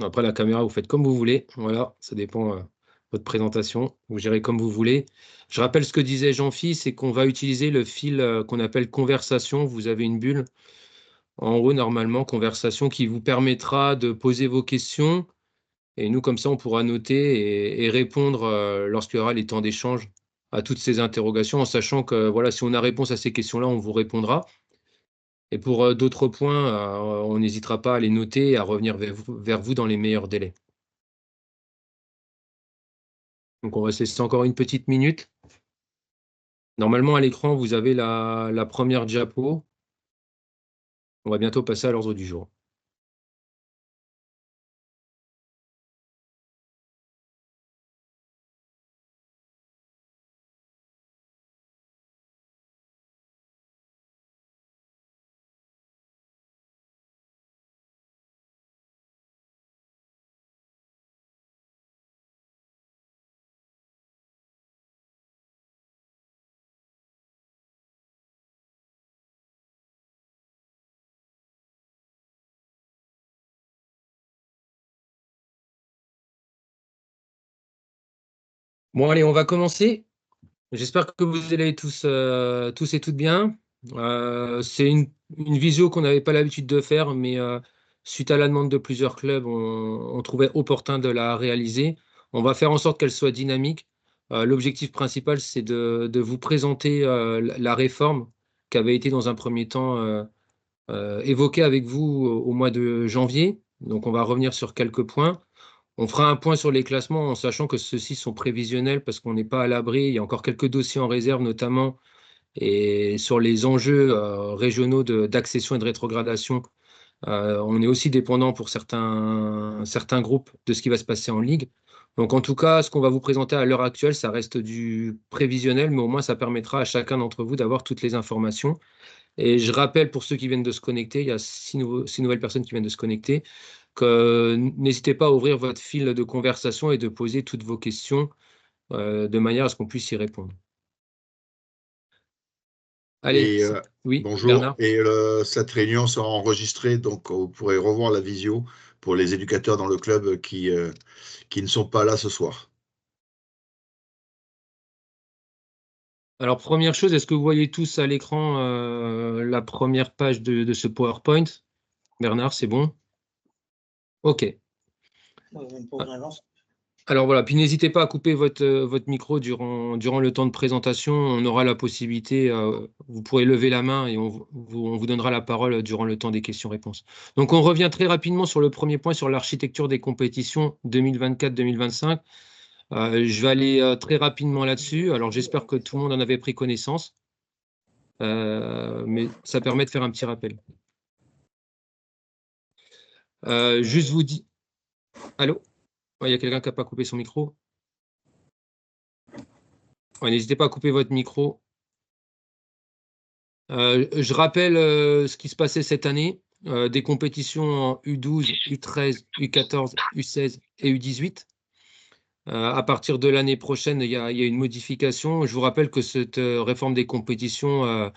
Après, la caméra, vous faites comme vous voulez. Voilà, ça dépend de votre présentation. Vous gérez comme vous voulez. Je rappelle ce que disait Jean-Phi, c'est qu'on va utiliser le fil qu'on appelle conversation. Vous avez une bulle en haut, normalement, conversation, qui vous permettra de poser vos questions. Et nous, comme ça, on pourra noter et répondre lorsqu'il y aura les temps d'échange à toutes ces interrogations, en sachant que voilà, si on a réponse à ces questions-là, on vous répondra. Et pour d'autres points, on n'hésitera pas à les noter et à revenir vers vous dans les meilleurs délais. Donc, on va se laisser encore une petite minute. Normalement, à l'écran, vous avez la première diapo. On va bientôt passer à l'ordre du jour. Bon, allez, on va commencer. J'espère que vous allez tous et toutes bien. C'est une visio qu'on n'avait pas l'habitude de faire, mais suite à la demande de plusieurs clubs, on trouvait opportun de la réaliser. On va faire en sorte qu'elle soit dynamique. L'objectif principal, c'est de vous présenter la réforme qui avait été dans un premier temps évoquée avec vous au mois de janvier. Donc, on va revenir sur quelques points. On fera un point sur les classements en sachant que ceux-ci sont prévisionnels parce qu'on n'est pas à l'abri. Il y a encore quelques dossiers en réserve, notamment et sur les enjeux régionaux d'accession et de rétrogradation. On est aussi dépendant pour certains groupes de ce qui va se passer en Ligue. Donc, en tout cas, ce qu'on va vous présenter à l'heure actuelle, ça reste du prévisionnel, mais au moins, ça permettra à chacun d'entre vous d'avoir toutes les informations. Et je rappelle pour ceux qui viennent de se connecter, il y a six nouvelles personnes qui viennent de se connecter, que n'hésitez pas à ouvrir votre fil de conversation et de poser toutes vos questions de manière à ce qu'on puisse y répondre. Allez, Et oui, bonjour. Bernard. Et cette réunion sera enregistrée, donc vous pourrez revoir la visio pour les éducateurs dans le club qui ne sont pas là ce soir. Alors, première chose, est-ce que vous voyez tous à l'écran la première page de ce PowerPoint? Bernard, c'est bon? OK. Alors voilà, puis n'hésitez pas à couper votre micro durant le temps de présentation. On aura la possibilité, vous pourrez lever la main et on vous donnera la parole durant le temps des questions-réponses. Donc on revient très rapidement sur le premier point, sur l'architecture des compétitions 2024-2025. Je vais aller très rapidement là-dessus. Alors j'espère que tout le monde en avait pris connaissance, mais ça permet de faire un petit rappel. Juste vous dire... Allô? Ouais, il y a quelqu'un qui n'a pas coupé son micro? Ouais, n'hésitez pas à couper votre micro. Je rappelle ce qui se passait cette année, des compétitions en U12, U13, U14, U16 et U18. À partir de l'année prochaine, il y a une modification. Je vous rappelle que cette réforme des compétitions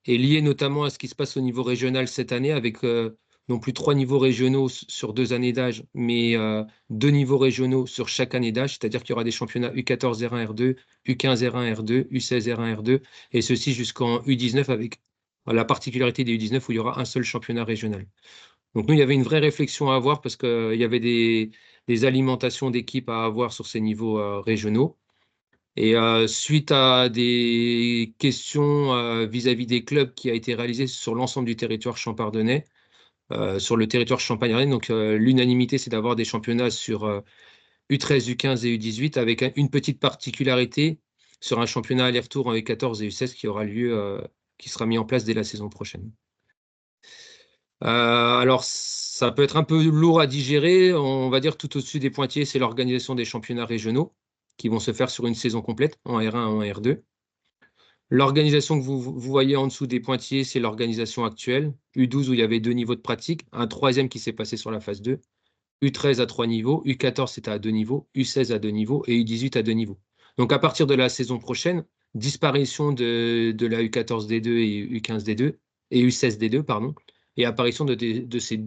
est liée notamment à ce qui se passe au niveau régional cette année, avec non plus 3 niveaux régionaux sur 2 années d'âge, mais 2 niveaux régionaux sur chaque année d'âge, c'est-à-dire qu'il y aura des championnats U14 R1 R2, U15 R1 R2, U16 R1 R2, et ceci jusqu'en U19 avec la particularité des U19 où il y aura un seul championnat régional. Donc nous, il y avait une vraie réflexion à avoir parce qu'il y avait des alimentations d'équipes à avoir sur ces niveaux régionaux. Et suite à des questions vis-à-vis des clubs qui a été réalisé sur l'ensemble du territoire champardonnais, sur le territoire champagnardais, donc l'unanimité, c'est d'avoir des championnats sur U13, U15 et U18 avec une petite particularité sur un championnat aller-retour en U14 et U16 qui aura lieu, qui sera mis en place dès la saison prochaine. Alors, ça peut être un peu lourd à digérer. On va dire tout au-dessus des pointillés, c'est l'organisation des championnats régionaux qui vont se faire sur une saison complète, en R1 et en R2. L'organisation que vous voyez en dessous des pointillés, c'est l'organisation actuelle. U12 où il y avait 2 niveaux de pratique, un troisième qui s'est passé sur la phase 2. U13 à 3 niveaux, U14 c'était à 2 niveaux, U16 à 2 niveaux et U18 à 2 niveaux. Donc à partir de la saison prochaine, disparition de la U14D2 et U15D2 et U16D2, pardon, et apparition de ces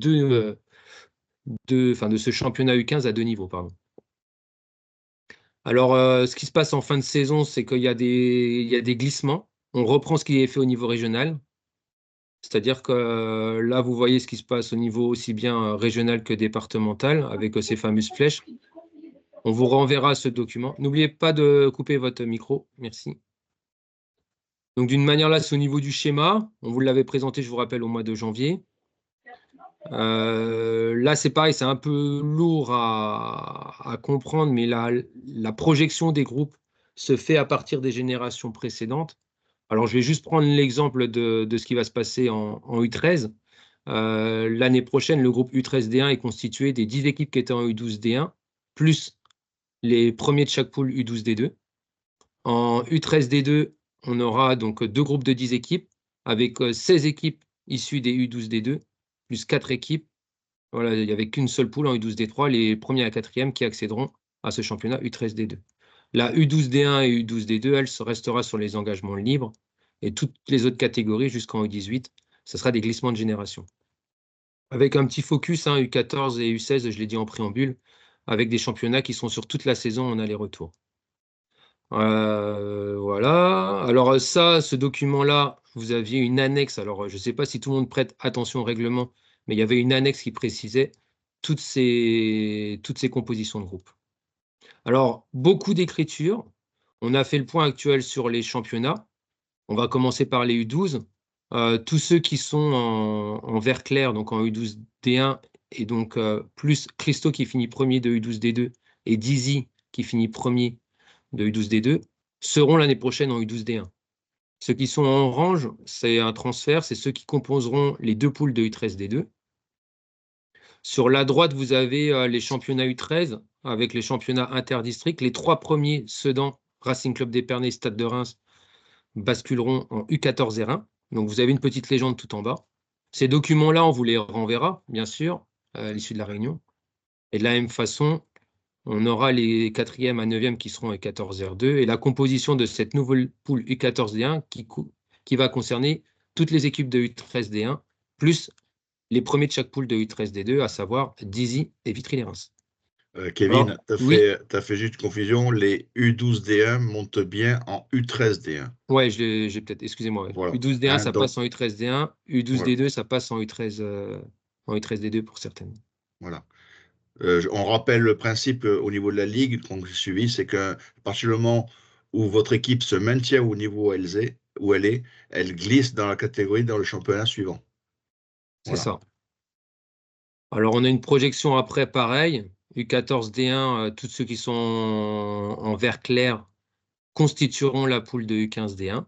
de ce championnat U15 à 2 niveaux, pardon. Alors, ce qui se passe en fin de saison, c'est qu'il il y a des glissements. On reprend ce qui est fait au niveau régional. C'est-à-dire que là, vous voyez ce qui se passe au niveau aussi bien régional que départemental, avec ces fameuses flèches. On vous renverra ce document. N'oubliez pas de couper votre micro. Merci. Donc, d'une manière là, c'est au niveau du schéma. On vous l'avait présenté, je vous rappelle, au mois de janvier. Là, c'est pareil, c'est un peu lourd à comprendre, mais la projection des groupes se fait à partir des générations précédentes. Alors, je vais juste prendre l'exemple de ce qui va se passer en U13. L'année prochaine, le groupe U13D1 est constitué des 10 équipes qui étaient en U12D1, plus les premiers de chaque poule U12D2. En U13D2, on aura donc 2 groupes de 10 équipes, avec 16 équipes issues des U12D2, plus 4 équipes. Voilà, il n'y avait qu'une seule poule en U12D3, les premiers à quatrième qui accéderont à ce championnat U13D2. La U12D1 et U12D2, elle restera sur les engagements libres, et toutes les autres catégories jusqu'en U18, ce sera des glissements de génération. Avec un petit focus, hein, U14 et U16, je l'ai dit en préambule, avec des championnats qui sont sur toute la saison en aller-retour. Voilà. Alors ça, ce document-là, vous aviez une annexe. Alors, je ne sais pas si tout le monde prête attention au règlement, mais il y avait une annexe qui précisait toutes ces compositions de groupe. Alors, beaucoup d'écriture. On a fait le point actuel sur les championnats. On va commencer par les U12. Tous ceux qui sont en vert clair, donc en U12D1, et donc plus Christo qui finit premier de U12D2 et Dizzy qui finit premier de U12D2, seront l'année prochaine en U12D1. Ceux qui sont en orange, c'est un transfert, c'est ceux qui composeront les 2 poules de U13D2. Sur la droite, vous avez les championnats U13 avec les championnats interdistricts. Les 3 premiers, Sedan, Racing Club d'Épernay, Stade de Reims, basculeront en U14 R1. Donc vous avez une petite légende tout en bas. Ces documents-là, on vous les renverra, bien sûr, à l'issue de la réunion. Et de la même façon, on aura les 4e à 9e qui seront U14 R2 et la composition de cette nouvelle poule U14 D1 qui va concerner toutes les équipes de U13 D1, plus les premiers de chaque poule de U13 D2, à savoir Dizzy et Vitry-les-Reims. Kevin, Alors, oui, t'as fait juste confusion. Les U12D1 montent bien en U13D1. ouais, j'ai peut-être, excusez-moi, ouais. Voilà. U12 D1, Hein, ça donc, passe en U13 D1, U12 voilà. D2, ça passe en U13 D2 pour certaines. Voilà. On rappelle le principe au niveau de la ligue qu'on a suivi, c'est qu'à partir du moment où votre équipe se maintient au niveau où elle est, elle glisse dans la catégorie dans le championnat suivant. C'est Voilà. ça. Alors, on a une projection après, pareil. U14 D1, tous ceux qui sont en vert clair constitueront la poule de U15 D1.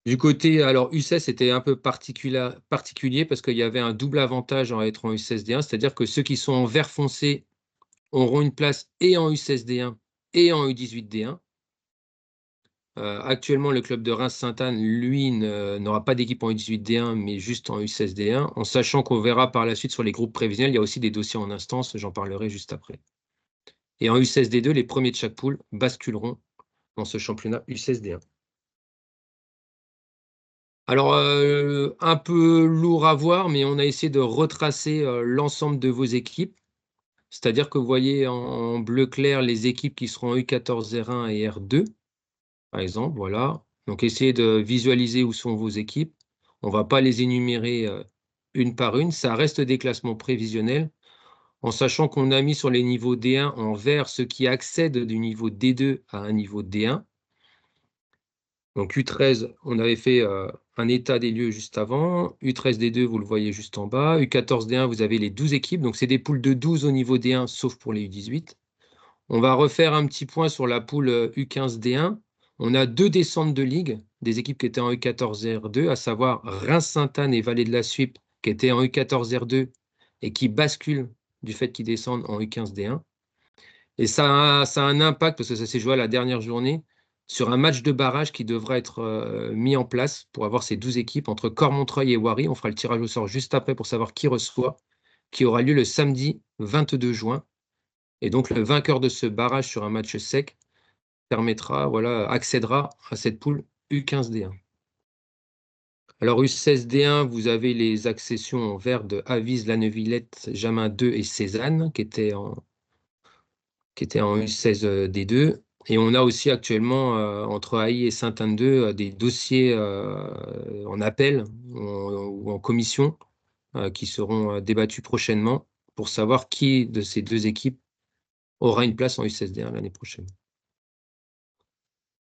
Du côté, alors U16, c'était un peu particulier parce qu'il y avait un double avantage en être en U16 D1, c'est-à-dire que ceux qui sont en vert foncé auront une place et en U16 D1 et en U18 D1. Actuellement, le club de Reims-Sainte-Anne, lui, n'aura pas d'équipe en U18 D1, mais juste en U16 D1, en sachant qu'on verra par la suite sur les groupes prévisionnels, il y a aussi des dossiers en instance, j'en parlerai juste après. Et en U16 D2, les premiers de chaque poule basculeront dans ce championnat U16 D1. Alors, un peu lourd à voir, mais on a essayé de retracer l'ensemble de vos équipes. C'est-à-dire que vous voyez en bleu clair les équipes qui seront U14 R1 et R2, par exemple. Voilà. Donc, essayez de visualiser où sont vos équipes. On ne va pas les énumérer une par une. Ça reste des classements prévisionnels, en sachant qu'on a mis sur les niveaux D1 en vert ceux qui accèdent du niveau D2 à un niveau D1. Donc U13, on avait fait un état des lieux juste avant. U13D2, vous le voyez juste en bas. U14D1, vous avez les 12 équipes. Donc c'est des poules de 12 au niveau D1, sauf pour les U18. On va refaire un petit point sur la poule U15D1. On a 2 descentes de ligue, des équipes qui étaient en U14R2, à savoir Reims-Sainte-Anne et Vallée de la Suippe, qui étaient en U14R2 et qui basculent du fait qu'ils descendent en U15D1. Et ça a un impact, parce que ça s'est joué à la dernière journée, sur un match de barrage qui devra être mis en place pour avoir ces 12 équipes entre Cormontreuil et Wary. On fera le tirage au sort juste après pour savoir qui reçoit, qui aura lieu le samedi 22 juin. Et donc, le vainqueur de ce barrage sur un match sec accédera à cette poule U15D1. Alors, U16D1, vous avez les accessions en vert de Avise, La Neuvillette, Jamin 2 et Cézanne, qui étaient en U16D2. Et on a aussi actuellement, entre Haï et Sainte-Anne-2, des dossiers en appel ou en commission qui seront débattus prochainement pour savoir qui de ces deux équipes aura une place en U16D1 l'année prochaine.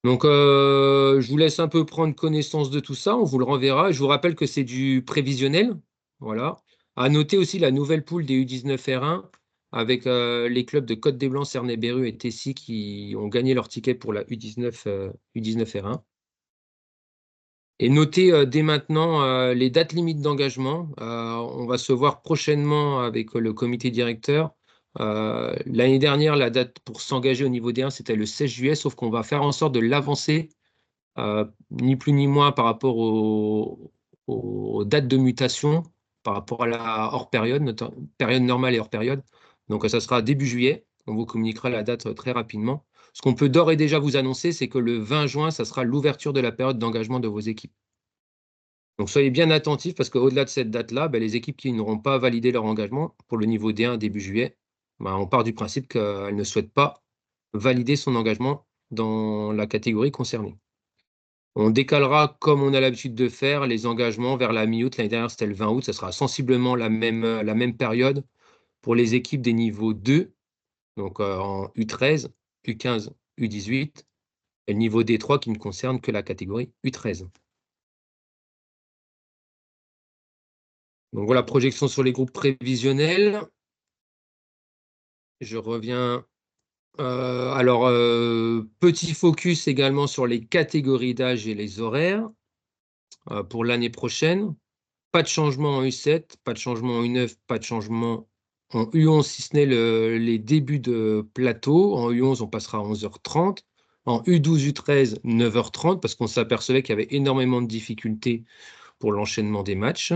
Donc, je vous laisse un peu prendre connaissance de tout ça. On vous le renverra. Je vous rappelle que c'est du prévisionnel. Voilà. À noter aussi la nouvelle poule des U19 R1 avec les clubs de Côte-des-Blancs, Cernay-Berru et Tessy qui ont gagné leur ticket pour la U19, U19 R1. Et notez dès maintenant les dates limites d'engagement. On va se voir prochainement avec le comité directeur. L'année dernière, la date pour s'engager au niveau D1, c'était le 16 juillet, sauf qu'on va faire en sorte de l'avancer, ni plus ni moins par rapport aux dates de mutation, par rapport à la hors période, période normale et hors période. Donc ça sera début juillet. On vous communiquera la date très rapidement. Ce qu'on peut d'ores et déjà vous annoncer, c'est que le 20 juin, ça sera l'ouverture de la période d'engagement de vos équipes. Donc soyez bien attentifs parce qu'au-delà de cette date-là, les équipes qui n'auront pas validé leur engagement pour le niveau D1 début juillet, on part du principe qu'elles ne souhaitent pas valider son engagement dans la catégorie concernée. On décalera, comme on a l'habitude de faire, les engagements vers la mi-août. L'année dernière, c'était le 20 août. Ça sera sensiblement la même période pour les équipes des niveaux 2, donc en U13, U15, U18, et le niveau D3 qui ne concerne que la catégorie U13. Donc voilà, projection sur les groupes prévisionnels. Je reviens. Petit focus également sur les catégories d'âge et les horaires pour l'année prochaine. Pas de changement en U7, pas de changement en U9, pas de changement en U11, si ce n'est les débuts de plateau. En U11, on passera à 11h30. En U12, U13, 9h30, parce qu'on s'apercevait qu'il y avait énormément de difficultés pour l'enchaînement des matchs.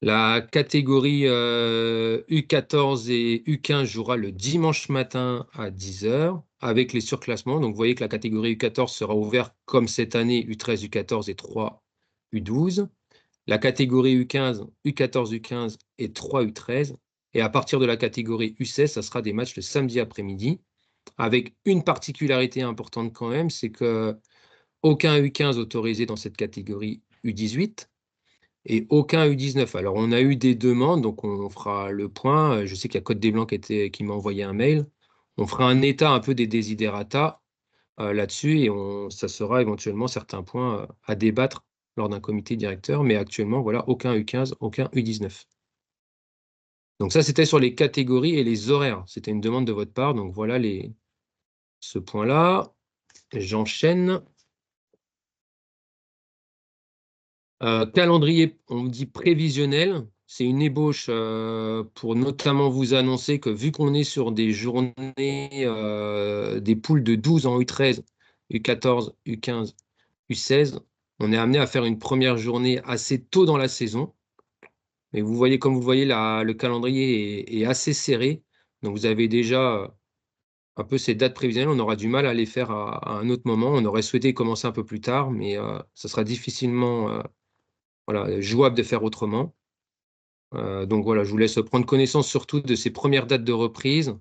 La catégorie U14 et U15 jouera le dimanche matin à 10h avec les surclassements. Donc, vous voyez que la catégorie U14 sera ouverte comme cette année U13, U14 et 3 U12. La catégorie U15, U14, U15 et 3 U13. Et à partir de la catégorie U16, ça sera des matchs le samedi après-midi avec une particularité importante quand même, c'est que aucun U15 autorisé dans cette catégorie U18 et aucun U19. Alors, on a eu des demandes, donc on fera le point. Je sais qu'il y a Côte des Blancs qui m'a envoyé un mail. On fera un état un peu des desiderata là-dessus et ça sera éventuellement certains points à débattre lors d'un comité directeur. Mais actuellement, voilà, aucun U15, aucun U19. Donc ça, c'était sur les catégories et les horaires. C'était une demande de votre part. Donc voilà ce point-là. J'enchaîne. Calendrier, on dit prévisionnel. C'est une ébauche pour notamment vous annoncer que vu qu'on est sur des journées, des poules de 12 en U13, U14, U15, U16, on est amené à faire une première journée assez tôt dans la saison. Mais vous voyez, comme vous voyez, le calendrier est assez serré. Donc vous avez déjà un peu ces dates prévisionnelles. On aura du mal à les faire à un autre moment. On aurait souhaité commencer un peu plus tard, mais ça sera difficilement jouable de faire autrement. Donc voilà, je vous laisse prendre connaissance surtout de ces premières dates de reprise.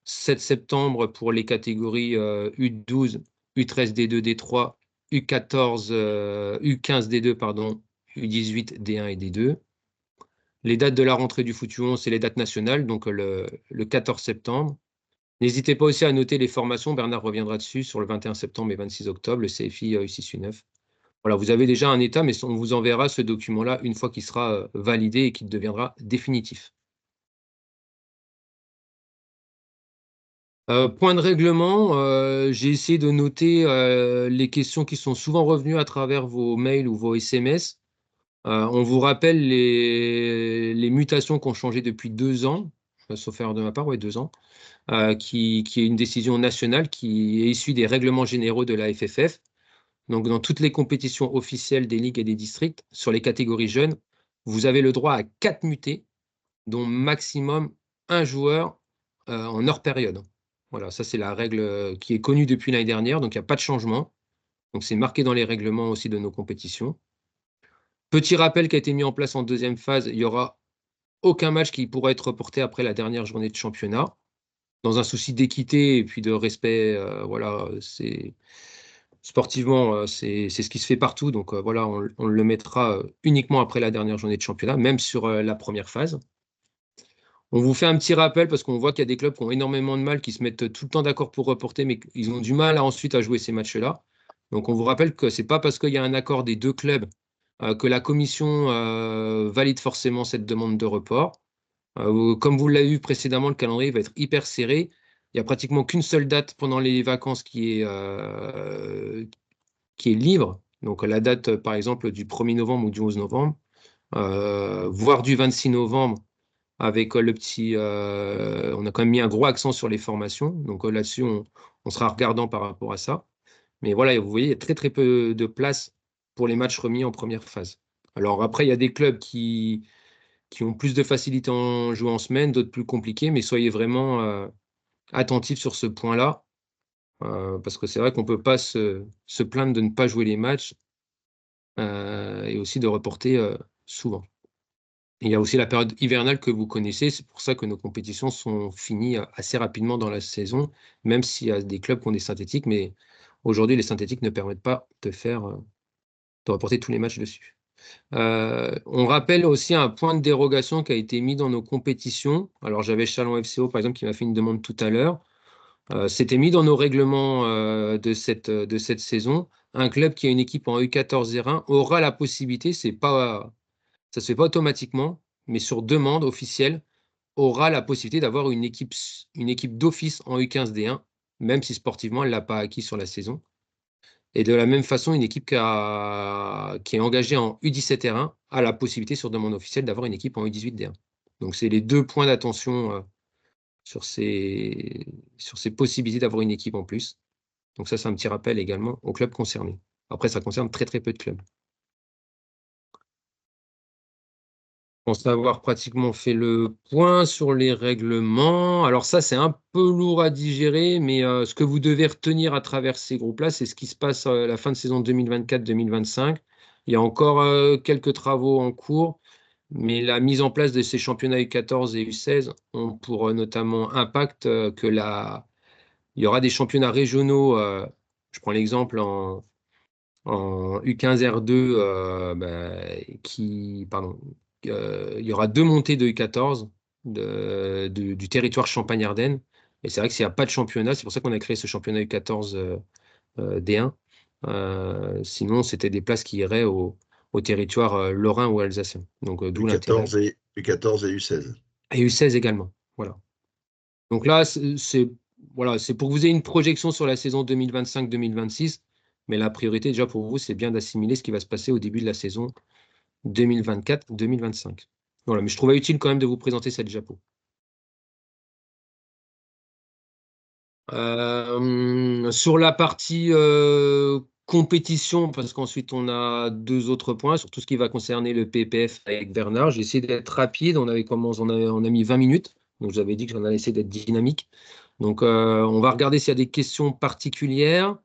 7 septembre pour les catégories U12, U13D2, D3, U14, U15D2, pardon, U18, D1 et D2. Les dates de la rentrée du foot U11, c'est les dates nationales, donc le 14 septembre. N'hésitez pas aussi à noter les formations. Bernard reviendra dessus sur le 21 septembre et 26 octobre, le CFI U6, U9. Voilà, vous avez déjà un état, mais on vous enverra ce document-là une fois qu'il sera validé et qu'il deviendra définitif. Point de règlement, j'ai essayé de noter les questions qui sont souvent revenues à travers vos mails ou vos SMS. On vous rappelle les mutations qui ont changé depuis 2 ans, sauf erreur de ma part, ouais, 2 ans, qui est une décision nationale qui est issue des règlements généraux de la FFF. Donc, dans toutes les compétitions officielles des ligues et des districts, sur les catégories jeunes, vous avez le droit à 4 mutés, dont maximum un joueur en hors période. Voilà, ça c'est la règle qui est connue depuis l'année dernière, donc il n'y a pas de changement. Donc c'est marqué dans les règlements aussi de nos compétitions. Petit rappel qui a été mis en place en deuxième phase, il n'y aura aucun match qui pourra être reporté après la dernière journée de championnat, dans un souci d'équité et puis de respect. Voilà, c'est sportivement, c'est ce qui se fait partout. Donc voilà, on le mettra uniquement après la dernière journée de championnat, même sur la première phase. On vous fait un petit rappel parce qu'on voit qu'il y a des clubs qui ont énormément de mal, qui se mettent tout le temps d'accord pour reporter, mais ils ont du mal ensuite à jouer ces matchs-là. Donc on vous rappelle que c'est pas parce qu'il y a un accord des deux clubs que la commission valide forcément cette demande de report. Comme vous l'avez vu précédemment, le calendrier va être hyper serré. Il n'y a pratiquement qu'une seule date pendant les vacances qui est libre. Donc la date, par exemple, du 1er novembre ou du 11 novembre, voire du 26 novembre, avec le petit. On a quand même mis un gros accent sur les formations. Donc là-dessus, on sera regardant par rapport à ça. Mais voilà, vous voyez, il y a très très peu de place pour les matchs remis en première phase. Alors après, il y a des clubs qui ont plus de facilité en jouant en semaine, d'autres plus compliqués, mais soyez vraiment attentifs sur ce point-là, parce que c'est vrai qu'on ne peut pas se plaindre de ne pas jouer les matchs et aussi de reporter souvent. Et il y a aussi la période hivernale que vous connaissez, c'est pour ça que nos compétitions sont finies assez rapidement dans la saison, même s'il y a des clubs qui ont des synthétiques, mais aujourd'hui, les synthétiques ne permettent pas de reporter tous les matchs dessus. On rappelle aussi un point de dérogation qui a été mis dans nos compétitions. Alors, j'avais Chalon FCO, par exemple, qui m'a fait une demande tout à l'heure. C'était mis dans nos règlements de cette saison. Un club qui a une équipe en U14-01 aura la possibilité, ça ne se fait pas automatiquement, mais sur demande officielle, aura la possibilité d'avoir une équipe d'office en U15-D1, même si sportivement, elle ne l'a pas acquis sur la saison. Et de la même façon, une équipe qui est engagée en U17 R1 a la possibilité, sur demande officielle, d'avoir une équipe en U18 D1. Donc, c'est les deux points d'attention sur ces possibilités d'avoir une équipe en plus. Donc, ça, c'est un petit rappel également aux clubs concernés. Après, ça concerne très, très peu de clubs. Je pense avoir pratiquement fait le point sur les règlements. Alors ça, c'est un peu lourd à digérer, mais ce que vous devez retenir à travers ces groupes-là, c'est ce qui se passe à la fin de saison 2024-2025. Il y a encore quelques travaux en cours, mais la mise en place de ces championnats U14 et U16 ont pour notamment impact il y aura des championnats régionaux. Je prends l'exemple en U15 R2 pardon, il y aura deux montées de U14 du territoire Champagne-Ardenne. Et c'est vrai que s'il n'y a pas de championnat, c'est pour ça qu'on a créé ce championnat U14 D1. Sinon, c'était des places qui iraient au territoire lorrain ou alsacien. Donc, d'où l'intérêt. U14 et U16. Et U16 également. Voilà. Donc là, voilà, c'est pour que vous ayez une projection sur la saison 2025-2026. Mais la priorité, déjà pour vous, c'est bien d'assimiler ce qui va se passer au début de la saison 2024-2025. Voilà, mais je trouvais utile quand même de vous présenter cette diapo. Sur la partie compétition, parce qu'ensuite on a deux autres points, sur tout ce qui va concerner le PPF avec Bernard. J'ai essayé d'être rapide, on a mis 20 minutes, donc j'avais dit que j'en allais essayer d'être dynamique. Donc on va regarder s'il y a des questions particulières.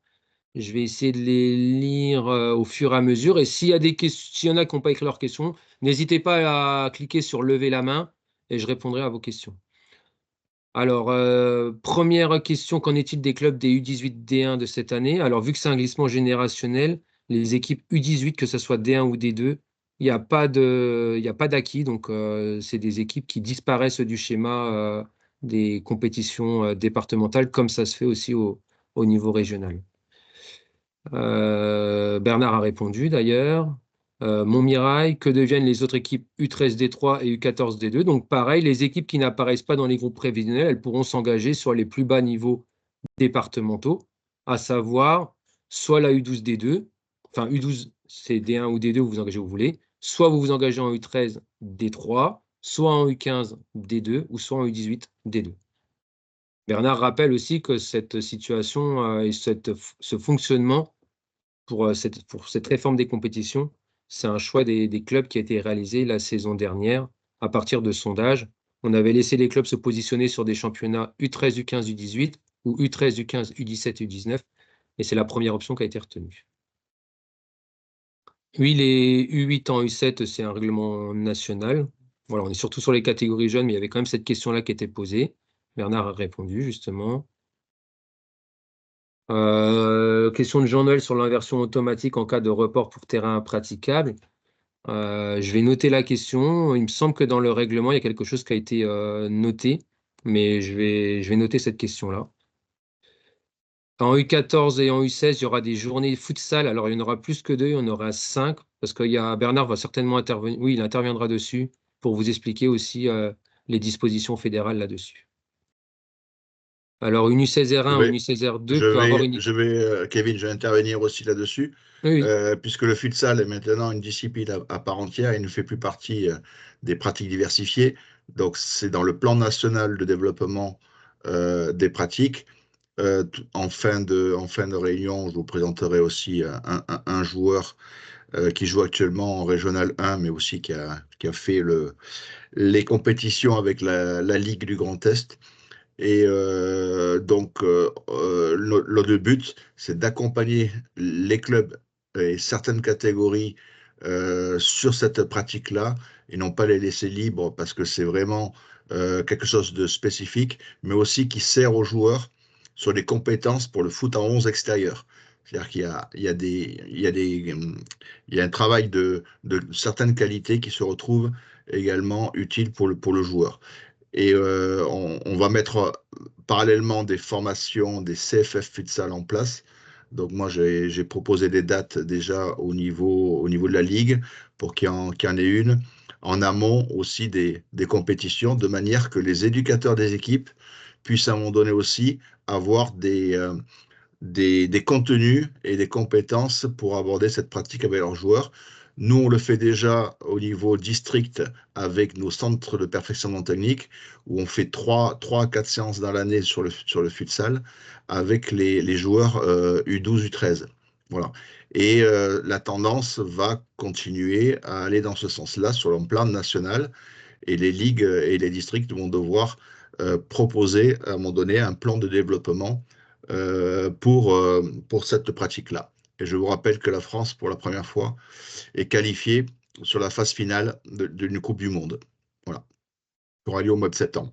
Je vais essayer de les lire au fur et à mesure. Et s'il y en a qui n'ont pas écrit leurs questions, n'hésitez pas à cliquer sur lever la main et je répondrai à vos questions. Alors, première question, qu'en est-il des clubs des U18-D1 de cette année? Alors, vu que c'est un glissement générationnel, les équipes U18, que ce soit D1 ou D2, il y a pas d'acquis. Donc, c'est des équipes qui disparaissent du schéma des compétitions départementales, comme ça se fait aussi au niveau régional. Bernard a répondu d'ailleurs. Montmirail, que deviennent les autres équipes U13D3 et U14D2? Donc pareil, les équipes qui n'apparaissent pas dans les groupes prévisionnels, elles pourront s'engager sur les plus bas niveaux départementaux, à savoir soit la U12D2, enfin U12 c'est D1 ou D2, vous vous engagez où vous voulez, soit vous vous engagez en U13D3, soit en U15D2 ou soit en U18D2. Bernard rappelle aussi que cette situation et ce fonctionnement pour cette réforme des compétitions, c'est un choix des clubs qui a été réalisé la saison dernière à partir de sondages. On avait laissé les clubs se positionner sur des championnats U13, U15, U18 ou U13, U15, U17, U19 et c'est la première option qui a été retenue. Oui, les U8 en U7, c'est un règlement national. Voilà, on est surtout sur les catégories jeunes, mais il y avait quand même cette question-là qui était posée. Bernard a répondu, justement. Question de Jean-Noël sur l'inversion automatique en cas de report pour terrain impraticable. Je vais noter la question. Il me semble que dans le règlement, il y a quelque chose qui a été noté, mais je vais noter cette question-là. En U14 et en U16, il y aura des journées futsal. Alors, il y en aura plus que deux, il y en aura cinq, parce que Bernard va certainement intervenir. Oui, il interviendra dessus pour vous expliquer aussi les dispositions fédérales là-dessus. Alors, une U16 R1 ou une U16 R2 peut avoir une équipe. Kevin, je vais intervenir aussi là-dessus, Oui, oui. puisque le futsal est maintenant une discipline à part entière. Il ne fait plus partie des pratiques diversifiées. Donc, c'est dans le plan national de développement des pratiques. En fin de réunion, je vous présenterai aussi un joueur qui joue actuellement en Régional 1, mais aussi qui a fait les compétitions avec la Ligue du Grand Est. Et donc, le but, c'est d'accompagner les clubs et certaines catégories sur cette pratique-là et non pas les laisser libres parce que c'est vraiment quelque chose de spécifique, mais aussi qui sert aux joueurs sur les compétences pour le foot en 11 extérieur. C'est-à-dire qu'il y a un travail de certaines qualités qui se retrouvent également utiles pour le joueur. Et on va mettre parallèlement des formations, des CFF futsal en place. Donc moi, j'ai proposé des dates déjà au niveau de la Ligue pour qu'il y en ait une. En amont aussi des compétitions, de manière que les éducateurs des équipes puissent à un moment donné aussi avoir des contenus et des compétences pour aborder cette pratique avec leurs joueurs. Nous, on le fait déjà au niveau district avec nos centres de perfectionnement technique, où on fait 3 à 4 séances dans l'année sur le futsal avec les joueurs U12, U13. Voilà. Et la tendance va continuer à aller dans ce sens-là sur le plan national. Et les ligues et les districts vont devoir proposer à un moment donné un plan de développement pour cette pratique-là. Et je vous rappelle que la France, pour la première fois, est qualifiée sur la phase finale d'une Coupe du Monde. Voilà, pour aller au mois de septembre.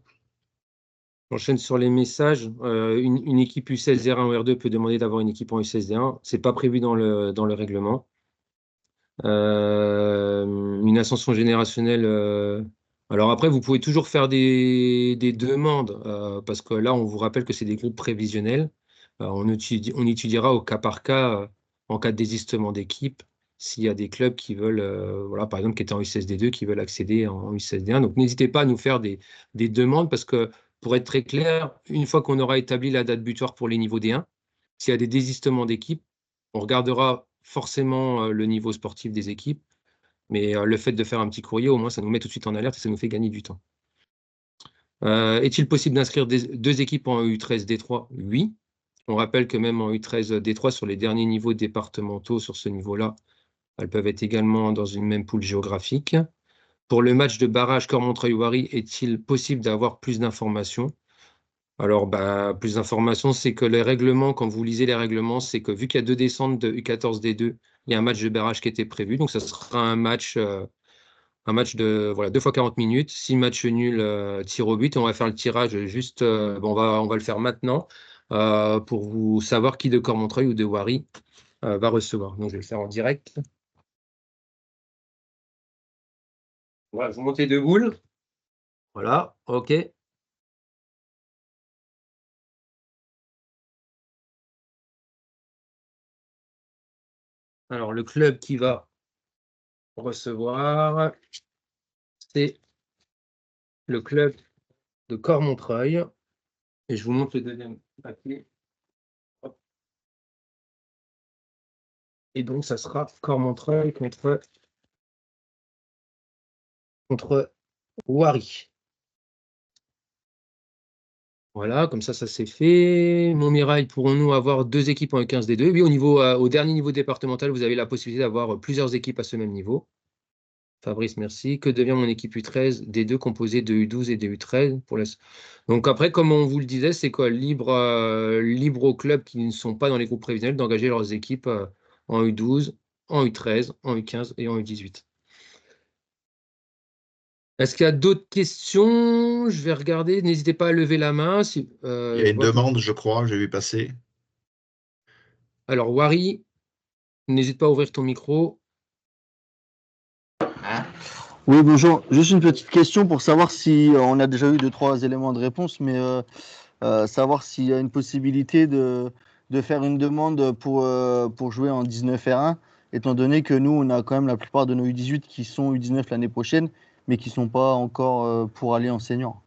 J'enchaîne sur les messages. Une équipe U16 R1 ou R2 peut demander d'avoir une équipe en U16 D1. C'est pas prévu dans le règlement. Une ascension générationnelle. Alors après, vous pouvez toujours faire des demandes, parce que là, on vous rappelle que c'est des groupes prévisionnels. On étudiera au cas par cas, en cas de désistement d'équipe, s'il y a des clubs qui veulent, voilà, par exemple, qui étaient en U16D2, qui veulent accéder en U16D1. Donc n'hésitez pas à nous faire des demandes, parce que pour être très clair, une fois qu'on aura établi la date butoir pour les niveaux D1, s'il y a des désistements d'équipe, on regardera forcément le niveau sportif des équipes, mais le fait de faire un petit courrier, au moins, ça nous met tout de suite en alerte et ça nous fait gagner du temps. Est-il possible d'inscrire deux équipes en U13-D3? Oui. On rappelle que même en U13-D3, sur les derniers niveaux départementaux, sur ce niveau-là, elles peuvent être également dans une même poule géographique. Pour le match de barrage Cormontreuil-Wary, est-il possible d'avoir plus d'informations? Alors, bah, plus d'informations, c'est que les règlements, quand vous lisez les règlements, c'est que vu qu'il y a deux descentes de U14D2, il y a un match de barrage qui était prévu. Donc, ça sera un match de voilà, 2 fois 40 minutes. Si match nul, tir au but. Et on va faire le tirage juste. Bon, on va le faire maintenant pour vous savoir qui de Cormontreuil ou de Wary va recevoir. Donc, je vais le faire en direct. Voilà, vous montez deux boules. Voilà, OK. Alors, le club qui va recevoir, c'est le club de Cormontreuil. Et je vous montre le deuxième papier. Hop. Et donc, ça sera Cormontreuil contre Wary. Voilà, comme ça c'est fait. Montmirail, pourrons-nous avoir deux équipes en U15D2? Oui, au dernier niveau départemental, vous avez la possibilité d'avoir plusieurs équipes à ce même niveau. Fabrice, merci. Que devient mon équipe U13D2 composée de U12 et de U13 Donc après, comme on vous le disait, c'est quoi? Libre aux clubs qui ne sont pas dans les groupes prévisionnels d'engager leurs équipes en U12 en U13, en U15 et en U18. Est-ce qu'il y a d'autres questions? Je vais regarder. N'hésitez pas à lever la main. Il y a Je une vois que... demande, je crois, j'ai vu passer. Alors, Wari, n'hésite pas à ouvrir ton micro. Oui, bonjour. Juste une petite question pour savoir si on a déjà eu 2, 3 éléments de réponse, mais savoir s'il y a une possibilité de faire une demande pour jouer en 19 R1, étant donné que nous, on a quand même la plupart de nos U18 qui sont U19 l'année prochaine, mais qui ne sont pas encore pour aller en senior.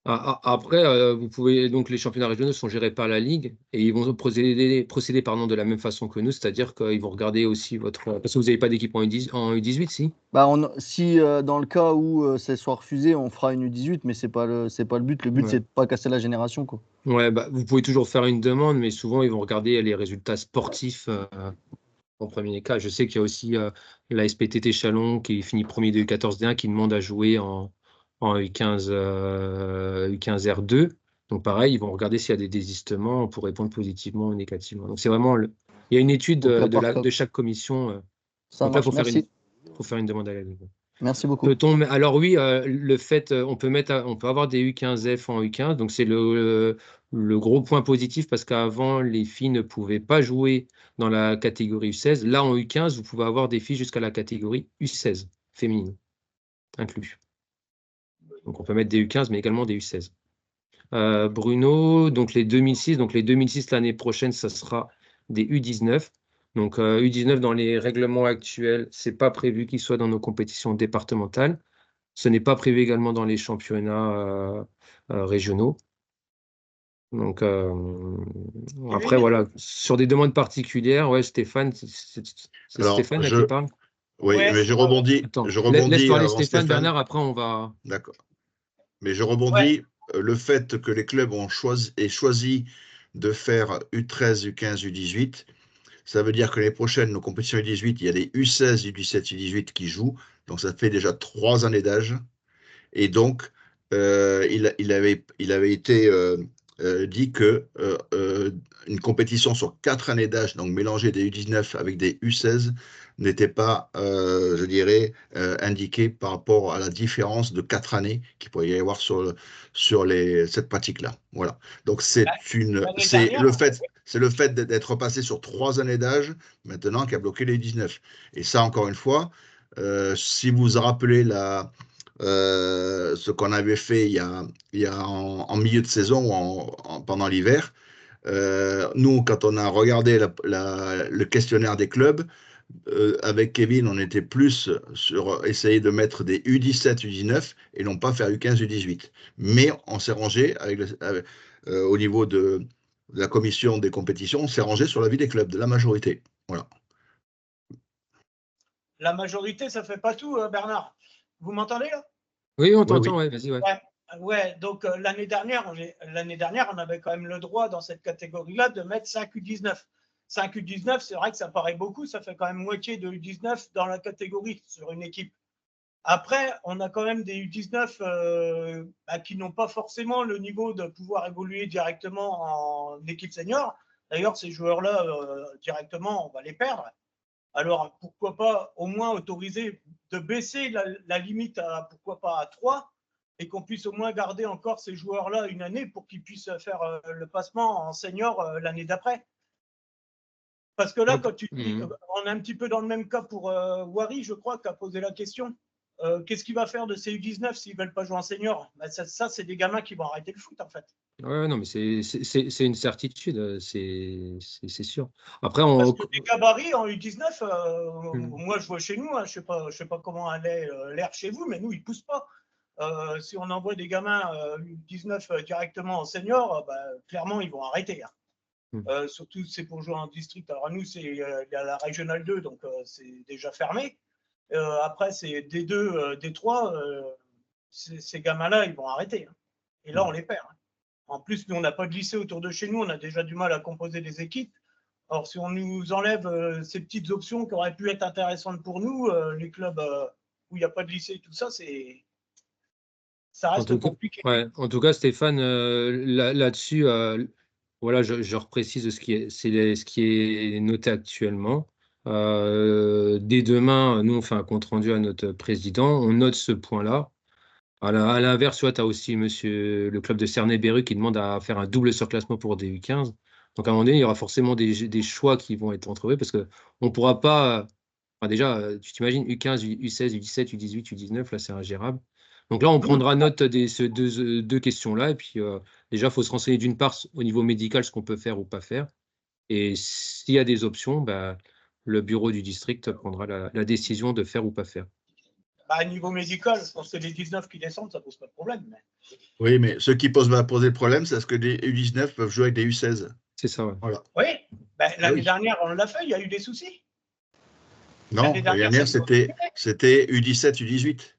Après, vous pouvez donc les championnats régionaux sont gérés par la ligue et ils vont procéder pardon, de la même façon que nous, c'est-à-dire qu'ils vont regarder aussi votre parce que vous n'avez pas d'équipe en U18, si? Bah, si dans le cas où ça soit refusé, on fera une U18, mais c'est pas le but. Le but, c'est Ouais. de pas casser la génération, quoi. Ouais, bah, vous pouvez toujours faire une demande, mais souvent ils vont regarder les résultats sportifs en premier cas. Je sais qu'il y a aussi la SPTT Chalon qui finit premier de U14 D1 qui demande à jouer en U15, U15 R2. Donc pareil, ils vont regarder s'il y a des désistements pour répondre positivement ou négativement. Donc c'est vraiment il y a une étude Au cas par cas. de chaque commission. Ça Donc là, marche. Merci. faut faire une demande à la Ligue. Merci beaucoup. Peut-on, alors oui, le fait, on peut avoir des U15F en U15, donc c'est le gros point positif parce qu'avant, les filles ne pouvaient pas jouer dans la catégorie U16. Là, en U15, vous pouvez avoir des filles jusqu'à la catégorie U16, féminine, inclus. Donc on peut mettre des U15, mais également des U16. Bruno, donc les 2006, l'année prochaine, ça sera des U19. Donc U19 dans les règlements actuels, c'est pas prévu qu'ils soient dans nos compétitions départementales. Ce n'est pas prévu également dans les championnats régionaux. Donc après, voilà, sur des demandes particulières, ouais, Stéphane, c'est Alors, Stéphane là qui parle. oui, Ouais, mais Attends, je laisse rebondis parler avant Stéphane, Stéphane. Bernard, après on va. D'accord. Mais je rebondis, le fait que les clubs ont choisi de faire U13, U15, U18, ça veut dire que les prochaines, nos compétitions U18, il y a des U16, U17, U18 qui jouent. Donc ça fait déjà 3 années d'âge. Et donc, il avait été dit que une compétition sur 4 années d'âge, donc mélanger des U19 avec des U16, n'était pas, je dirais, indiqué par rapport à la différence de 4 années qu'il pourrait y avoir sur cette pratique-là. Voilà. Donc, l'année dernière, c'est le fait d'être passé sur 3 années d'âge maintenant qui a bloqué les U19. Et ça, encore une fois, si vous vous rappelez ce qu'on avait fait il y a en milieu de saison ou pendant l'hiver. Nous, quand on a regardé le questionnaire des clubs, avec Kevin, on était plus sur essayer de mettre des U17, U19 et non pas faire U15, U18. Mais on s'est rangé au niveau de la commission des compétitions, on s'est rangé sur l'avis des clubs, de la majorité. Voilà. la majorité, ça fait pas tout, Bernard. Vous m'entendez là? Oui, on Oui, oui. t'entend, ouais, vas-y, ouais. Ouais, donc l'année dernière, on avait quand même le droit dans cette catégorie-là de mettre 5 U19. 5 U19, c'est vrai que ça paraît beaucoup, ça fait quand même moitié de U19 dans la catégorie sur une équipe. Après, on a quand même des U19 qui n'ont pas forcément le niveau de pouvoir évoluer directement en équipe senior. D'ailleurs, ces joueurs-là, directement, on va les perdre. Alors, pourquoi pas au moins autoriser de baisser la limite à, pourquoi pas, à 3 et qu'on puisse au moins garder encore ces joueurs-là une année pour qu'ils puissent faire le passement en senior l'année d'après. Parce que là, quand tu dis, on est un petit peu dans le même cas pour Wari, je crois, qui a posé la question. Qu'est-ce qu'il va faire de ces U19 s'ils ne veulent pas jouer en senior? Ben, ça c'est des gamins qui vont arrêter le foot, en fait. Ouais, non, mais c'est une certitude, c'est sûr. Après, Parce que des gabarits en U19, Hmm. moi je vois chez nous, hein, je ne sais pas comment est l'air chez vous, mais nous, ils ne poussent pas. Si on envoie des gamins U19 directement en senior, clairement, ils vont arrêter. Hein. Surtout, c'est pour jouer en district. Alors, nous, il y a la Régionale 2, donc c'est déjà fermé. Après, c'est D2, D3. Ces gamins-là, ils vont arrêter. Hein. Et là, on les perd. Hein. En plus, nous, on n'a pas de lycée autour de chez nous. On a déjà du mal à composer des équipes. Alors, si on nous enlève ces petites options qui auraient pu être intéressantes pour nous, les clubs où il n'y a pas de lycée, tout ça, ça reste compliqué. En tout cas, Stéphane, là-dessus, voilà, je reprécise ce qui est noté actuellement. Dès demain, nous, on fait un compte-rendu à notre président, on note ce point-là. À l'inverse, tu vois, tu as aussi le club de Cernay-Berru qui demande à faire un double surclassement pour des U15. Donc, à un moment donné, il y aura forcément des choix qui vont être entrevés parce qu'on ne pourra pas. Enfin, déjà, tu t'imagines U15, U16, U17, U18, U19, là, c'est ingérable. Donc là, on prendra note de ces deux questions-là. Et puis, déjà, il faut se renseigner d'une part au niveau médical, ce qu'on peut faire ou pas faire. Et s'il y a des options, bah, le bureau du district prendra la décision de faire ou pas faire. Bah, à niveau médical, je pense que les 19 qui descendent, ça pose pas de problème. Mais... Oui, mais ce qui va poser le problème, c'est que les U19 peuvent jouer avec des U16. C'est ça, ouais. Voilà. Oui, bah, l'année oui. dernière, on l'a fait, il y a eu des soucis. Non, l'année dernière, c'était U17, U18.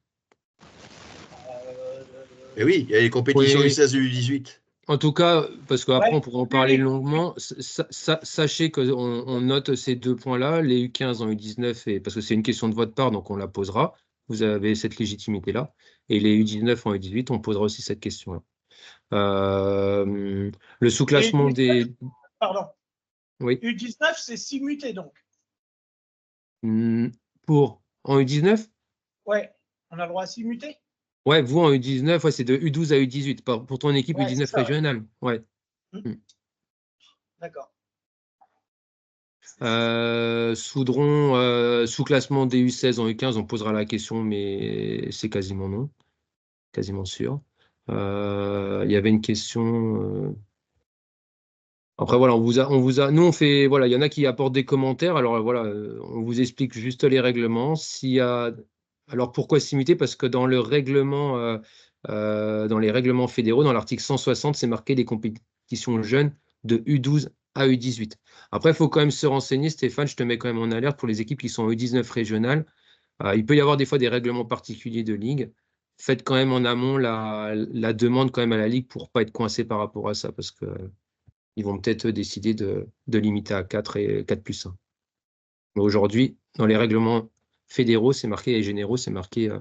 Et oui, il y a les compétitions Oui. U16 et U18. En tout cas, parce qu'après, Ouais, on pourra en parler oui. longuement, sachez qu'on note ces deux points-là, les U15 en U19, parce que c'est une question de votre part, donc on la posera. Vous avez cette légitimité-là. Et les U19 en U18, on posera aussi cette question-là. Le sous-classement des... Pardon. Oui. U19, c'est simulté donc. Pour en U19? Ouais, on a le droit à simulter. Ouais, vous en U19, ouais, c'est de U12 à U18 pour ton équipe Ouais, U19 ça, régionale. Ouais. D'accord. Soudron, sous-classement des U16 en U15, on posera la question, mais c'est quasiment non, quasiment sûr. Il y avait une question. Après, voilà, nous, on fait, voilà, il y en a qui apportent des commentaires. Alors, voilà, on vous explique juste les règlements. Alors, pourquoi s'imiter? Parce que dans le règlement, dans les règlements fédéraux, dans l'article 160, c'est marqué des compétitions jeunes de U12 à U18. Après, il faut quand même se renseigner, Stéphane, je te mets quand même en alerte pour les équipes qui sont en U19 régionales. Il peut y avoir des fois des règlements particuliers de ligue. Faites quand même en amont la demande quand même à la ligue pour ne pas être coincé par rapport à ça, parce que ils vont peut-être décider de limiter à 4 et 4 plus 1. Mais aujourd'hui, dans les règlements fédéraux, c'est marqué, et généraux, c'est marqué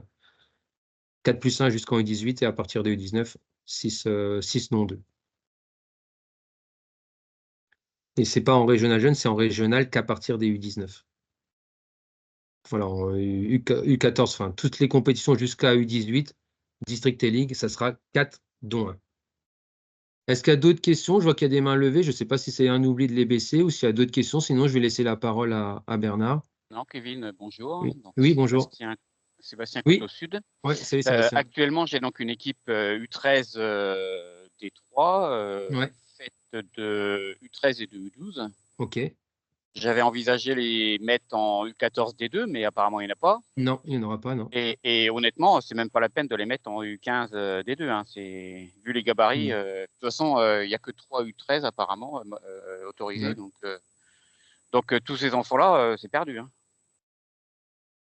4 plus 1 jusqu'en U18 et à partir de U19, 6 non 2. Et c'est pas en régional jeune, c'est en régional qu'à partir des U19. Voilà, en U14, enfin, toutes les compétitions jusqu'à U18, district et ligue, ça sera 4 dont 1. Est-ce qu'il y a d'autres questions? Je vois qu'il y a des mains levées. Je ne sais pas si c'est un oubli de les baisser ou s'il y a d'autres questions. Sinon, je vais laisser la parole à Bernard. Non, Kevin, bonjour. Oui, Donc, oui, bonjour. Sébastien Oui, Coteau-Sud. ouais, salut Sébastien. Actuellement, j'ai donc une équipe U13 D3, Ouais, faite de U13 et de U12. ok. J'avais envisagé les mettre en U14 D2, mais apparemment, il n'y en a pas. Non, il n'y en aura pas, non. Et honnêtement, c'est même pas la peine de les mettre en U15 D2. Hein. Vu les gabarits, de toute façon, il n'y a que 3 U13 apparemment autorisés. Ouais. Donc tous ces enfants-là, c'est perdu. Hein.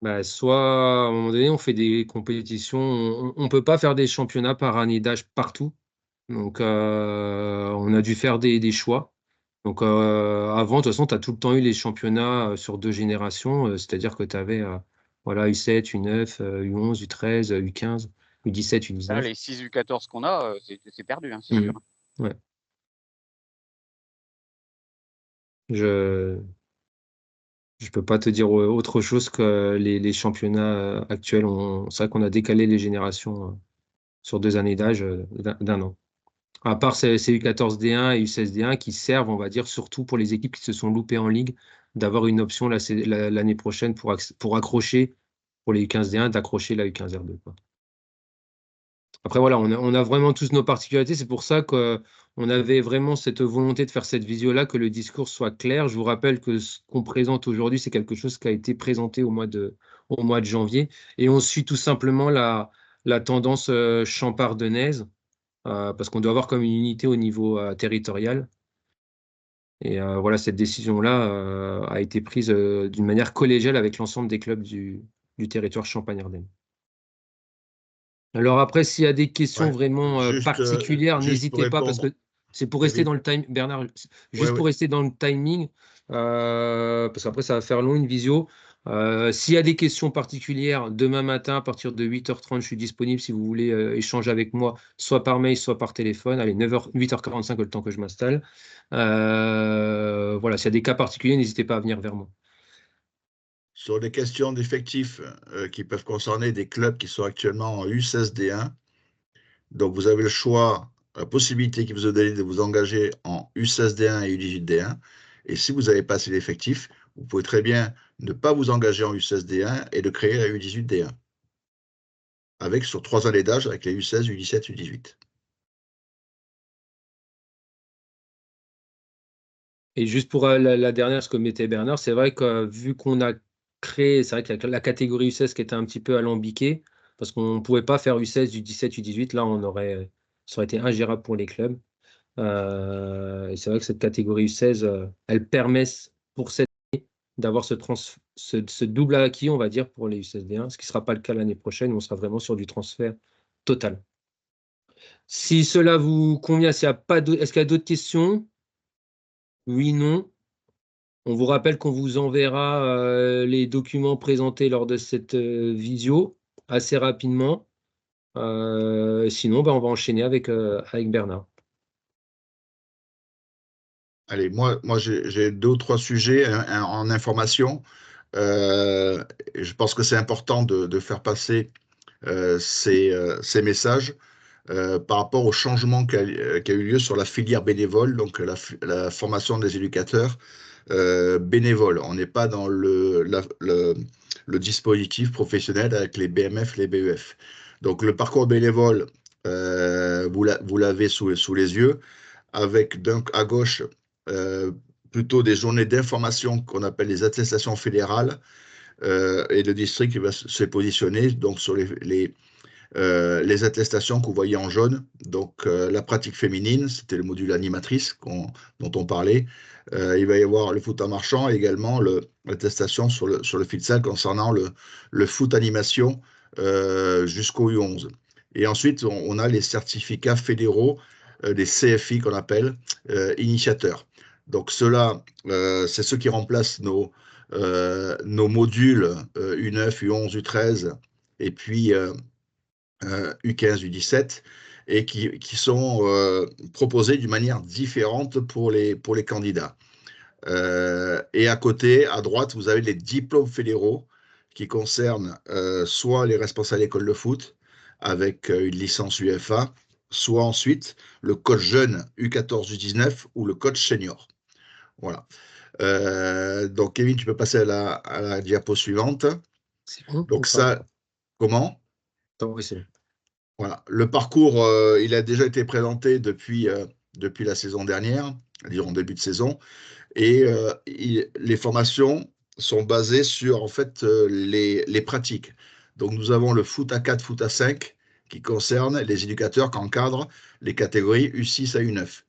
Bah, soit à un moment donné, on fait des compétitions. On ne peut pas faire des championnats par année d'âge partout. Donc, on a dû faire des choix. Donc, avant, de toute façon, tu as tout le temps eu les championnats sur 2 générations. C'est-à-dire que tu avais voilà, U7, U9, U11, U13, U15, U17, Là, U19. les 6 U14 qu'on a, c'est perdu, hein, c'est sûr. Ouais. Je ne peux pas te dire autre chose que les championnats actuels. C'est vrai qu'on a décalé les générations sur 2 années d'âge d'un an. À part ces U14D1 et U16D1 qui servent, on va dire, surtout pour les équipes qui se sont loupées en ligue, d'avoir une option l'année prochaine pour accrocher, pour les U15D1, d'accrocher la U15R2, quoi. Après, voilà, on a vraiment tous nos particularités. C'est pour ça qu'on avait vraiment cette volonté de faire cette visio-là, que le discours soit clair. Je vous rappelle que ce qu'on présente aujourd'hui, c'est quelque chose qui a été présenté au mois de janvier. Et on suit tout simplement la tendance champardenaise, parce qu'on doit avoir comme une unité au niveau territorial. Et voilà, cette décision-là a été prise d'une manière collégiale avec l'ensemble des clubs du territoire Champagne-Ardenne. Alors après, s'il y a des questions Ouais. vraiment particulières, Juste pour n'hésitez pas, parce répondre, que c'est pour rester Kevin. dans le time. Bernard, juste Ouais, pour ouais. rester dans le timing, parce qu'après, ça va faire long une visio. S'il y a des questions particulières, demain matin, à partir de 8h30, je suis disponible si vous voulez échanger avec moi, soit par mail, soit par téléphone. Allez, 8h45, le temps que je m'installe. Voilà, s'il y a des cas particuliers, n'hésitez pas à venir vers moi. sur des questions d'effectifs qui peuvent concerner des clubs qui sont actuellement en U16D1. Donc, vous avez le choix, la possibilité qui vous est donnée de vous engager en U16D1 et U18D1. Et si vous n'avez pas assez d'effectifs, vous pouvez très bien ne pas vous engager en U16D1 et de créer la U18D1. Avec sur 3 années d'âge, avec les U16, U17, U18. Et juste pour la dernière, ce que mettait Bernard, c'est vrai que vu qu'on a créé, c'est vrai que la catégorie U16 qui était un petit peu alambiquée, parce qu'on ne pouvait pas faire U16, U17, U18, là, ça aurait été ingérable pour les clubs. Et c'est vrai que cette catégorie U16, elle permet pour cette année d'avoir ce double acquis, on va dire, pour les U16D1, ce qui ne sera pas le cas l'année prochaine, où on sera vraiment sur du transfert total. Si cela vous convient, est-ce qu'il y a d'autres questions? Oui, non. On vous rappelle qu'on vous enverra les documents présentés lors de cette visio assez rapidement. Sinon, on va enchaîner avec Bernard. Allez, moi j'ai 2 ou 3 sujets en information. Je pense que c'est important de faire passer ces messages par rapport au changement qui a eu lieu sur la filière bénévole, donc la formation des éducateurs bénévoles. On n'est pas dans le dispositif professionnel avec les BMF, les BEF. Donc le parcours bénévole, vous l'avez sous les yeux, avec donc à gauche plutôt des journées d'information qu'on appelle les attestations fédérales, et le district qui va se positionner donc sur les attestations que vous voyez en jaune. Donc la pratique féminine, c'était le module animatrice dont on parlait. Il va y avoir le foot en marchand et également l'attestation sur le futsal concernant le foot animation jusqu'au U11. Et ensuite, on a les certificats fédéraux, les CFI qu'on appelle initiateurs. Donc ceux-là, c'est ceux qui remplacent nos modules U9, U11, U13 et puis U15, U17 et qui sont proposés d'une manière différente pour les candidats. Et à côté, à droite, vous avez les diplômes fédéraux qui concernent soit les responsables d'école de foot avec une licence UFA, soit ensuite le coach jeune U14, U19 ou le coach senior. Voilà. Donc, Kevin, tu peux passer à la diapo suivante. C'est bon? Donc, ça, comment? Attends, oui, c'est bon. Voilà. Le parcours, il a déjà été présenté depuis la saison dernière, disons en début de saison. Et les formations sont basées sur en fait les pratiques. Donc nous avons le foot à 4, foot à 5 qui concerne les éducateurs qui encadrent les catégories U6 à U9.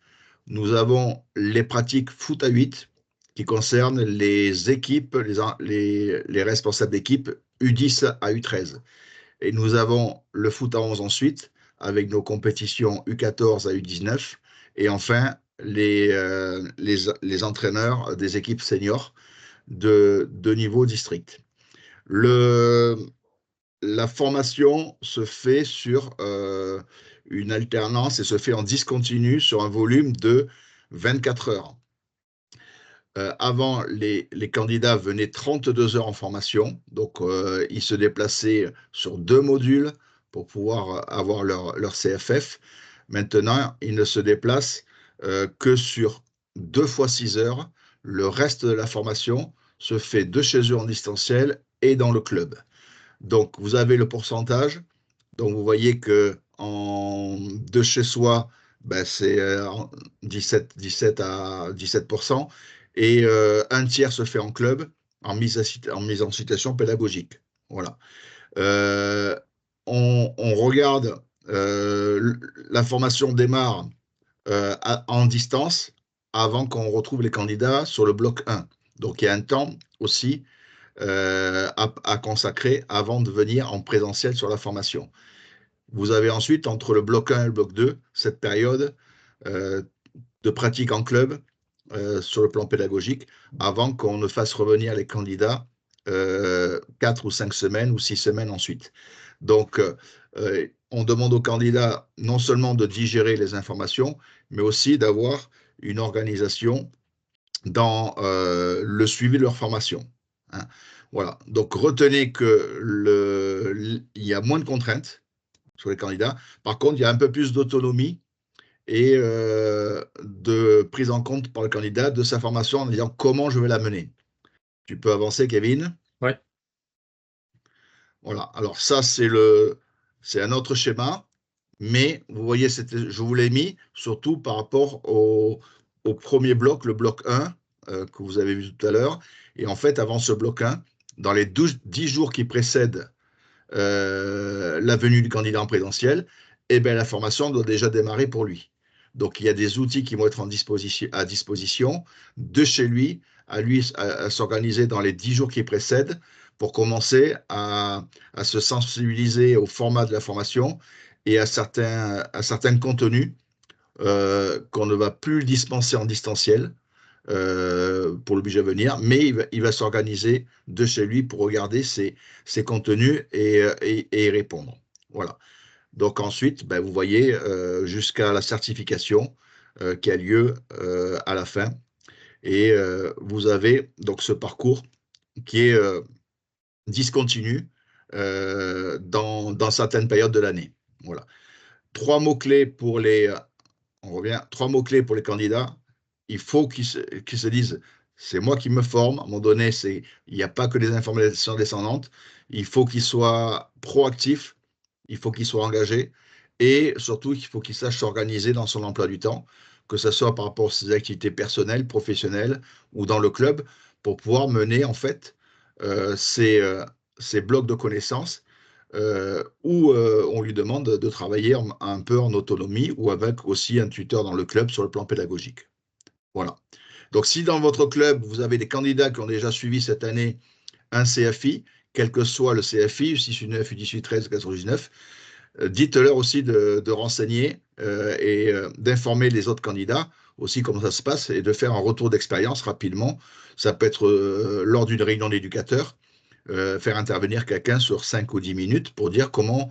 Nous avons les pratiques foot à 8 qui concernent les équipes, les responsables d'équipe U10 à U13. Et nous avons le foot à 11 ensuite, avec nos compétitions U14 à U19. Et enfin, les entraîneurs des équipes seniors de niveau district. La formation se fait sur une alternance et se fait en discontinu sur un volume de 24 heures. Avant, les candidats venaient 32 heures en formation, donc ils se déplaçaient sur 2 modules pour pouvoir avoir leur CFF. Maintenant, ils ne se déplacent que sur 2 fois 6 heures. Le reste de la formation se fait de chez eux en distanciel et dans le club. Donc, vous avez le pourcentage. Donc, vous voyez que de chez soi, ben, c'est 17 à 17%. Et un tiers se fait en club, en mise en situation pédagogique. Voilà. On regarde, la formation démarre en distance avant qu'on retrouve les candidats sur le bloc 1. Donc, il y a un temps aussi à consacrer avant de venir en présentiel sur la formation. Vous avez ensuite, entre le bloc 1 et le bloc 2, cette période de pratique en club sur le plan pédagogique, avant qu'on ne fasse revenir les candidats 4 ou 5 semaines ou 6 semaines ensuite. Donc, on demande aux candidats non seulement de digérer les informations, mais aussi d'avoir une organisation dans le suivi de leur formation. Hein. Voilà. Donc, retenez il y a moins de contraintes sur les candidats. Par contre, il y a un peu plus d'autonomie et de prise en compte par le candidat de sa formation en disant comment je vais la mener. Tu peux avancer, Kevin? Ouais. Voilà. Alors, ça, c'est un autre schéma. Mais vous voyez, je vous l'ai mis surtout par rapport au premier bloc, le bloc 1, que vous avez vu tout à l'heure. Et en fait, avant ce bloc 1, dans les 10 jours qui précèdent la venue du candidat en présentiel, eh bien, la formation doit déjà démarrer pour lui. Donc, il y a des outils qui vont être à disposition de chez lui, à s'organiser dans les 10 jours qui précèdent pour commencer à se sensibiliser au format de la formation et à certains contenus qu'on ne va plus dispenser en distanciel pour l'obliger à venir, mais il va s'organiser de chez lui pour regarder ces contenus et y répondre. Voilà. Donc ensuite, ben, vous voyez, jusqu'à la certification qui a lieu à la fin. Et vous avez donc ce parcours qui est discontinu dans certaines périodes de l'année. Voilà. 3 mots-clés pour trois mots-clés pour les candidats. Il faut qu'ils se disent, c'est moi qui me forme. À un moment donné, il n'y a pas que des informations descendantes. Il faut qu'ils soient proactifs, il faut qu'ils soient engagés et surtout, il faut qu'ils sachent s'organiser dans son emploi du temps, que ce soit par rapport à ses activités personnelles, professionnelles ou dans le club, pour pouvoir mener en fait ces blocs de connaissances où on lui demande de travailler un peu en autonomie ou avec aussi un tuteur dans le club sur le plan pédagogique. Voilà. Donc, si dans votre club, vous avez des candidats qui ont déjà suivi cette année un CFI, quel que soit le CFI, U6, U9, U18, 13, 14, 19, dites-leur aussi de renseigner et d'informer les autres candidats aussi comment ça se passe et de faire un retour d'expérience rapidement. Ça peut être lors d'une réunion d'éducateurs, faire intervenir quelqu'un sur 5 ou 10 minutes pour dire comment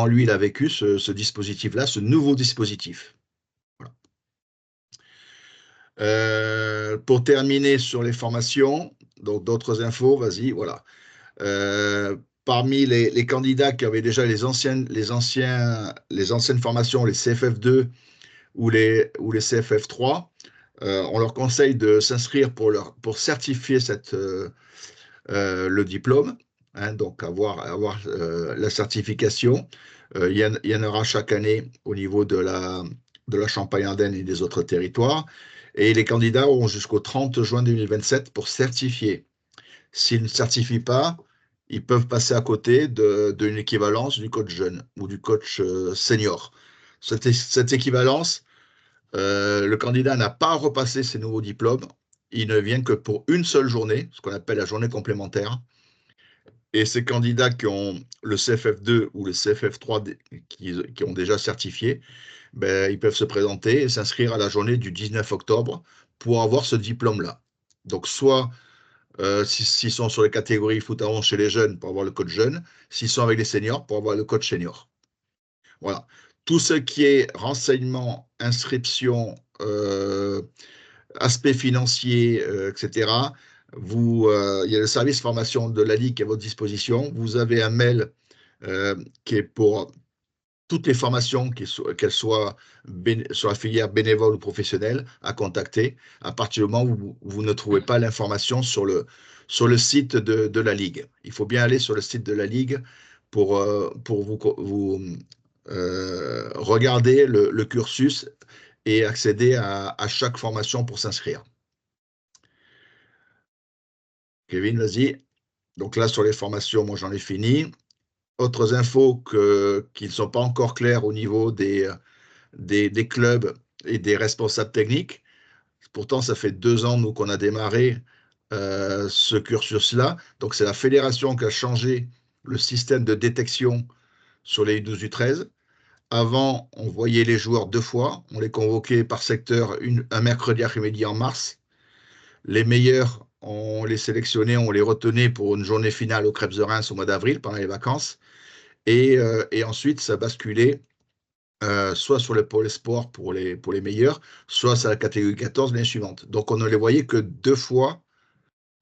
lui il a vécu ce dispositif-là, ce nouveau dispositif. Voilà. Pour terminer sur les formations, donc d'autres infos, vas-y, voilà. Parmi les candidats qui avaient déjà les anciennes formations, les CFF2 ou les CFF3, on leur conseille de s'inscrire pour certifier le diplôme, hein, donc avoir la certification. Il y en aura chaque année au niveau de la Champagne-Ardenne et des autres territoires. Et les candidats auront jusqu'au 30 juin 2027 pour certifier. S'ils ne certifient pas, ils peuvent passer à côté d'une équivalence du coach jeune ou du coach senior. Cette équivalence, le candidat n'a pas à repasser ses nouveaux diplômes. Il ne vient que pour une seule journée, ce qu'on appelle la journée complémentaire. Et ces candidats qui ont le CFF2 ou le CFF3 qui ont déjà certifié, ben, ils peuvent se présenter et s'inscrire à la journée du 19 octobre pour avoir ce diplôme-là. Donc, soit s'ils sont sur les catégories foot à 11 chez les jeunes, pour avoir le coach jeune, s'ils sont avec les seniors, pour avoir le coach senior. Voilà. Tout ce qui est renseignement, inscription, aspect financier, etc., il y a le service formation de la Ligue qui est à votre disposition. Vous avez un mail qui est pour toutes les formations, qu'elles soient sur la filière bénévole ou professionnelle, à contacter à partir du moment où vous ne trouvez pas l'information sur le site de la Ligue. Il faut bien aller sur le site de la Ligue pour vous regarder le cursus et accéder à chaque formation pour s'inscrire. Kevin, vas-y. Donc là, sur les formations, moi, j'en ai fini. Autres infos qui ne sont pas encore claires au niveau des clubs et des responsables techniques. Pourtant, ça fait 2 ans, nous, qu'on a démarré ce cursus-là. Donc, c'est la fédération qui a changé le système de détection sur les U12, U13. Avant, on voyait les joueurs 2 fois. On les convoquait par secteur un mercredi après-midi en mars. Les meilleurs, on les sélectionnait, on les retenait pour une journée finale au Crêpes de Reims au mois d'avril, pendant les vacances. Et ensuite, ça basculait soit sur le pôle espoir pour les meilleurs, soit sur la catégorie 14 l'année suivante. Donc, on ne les voyait que 2 fois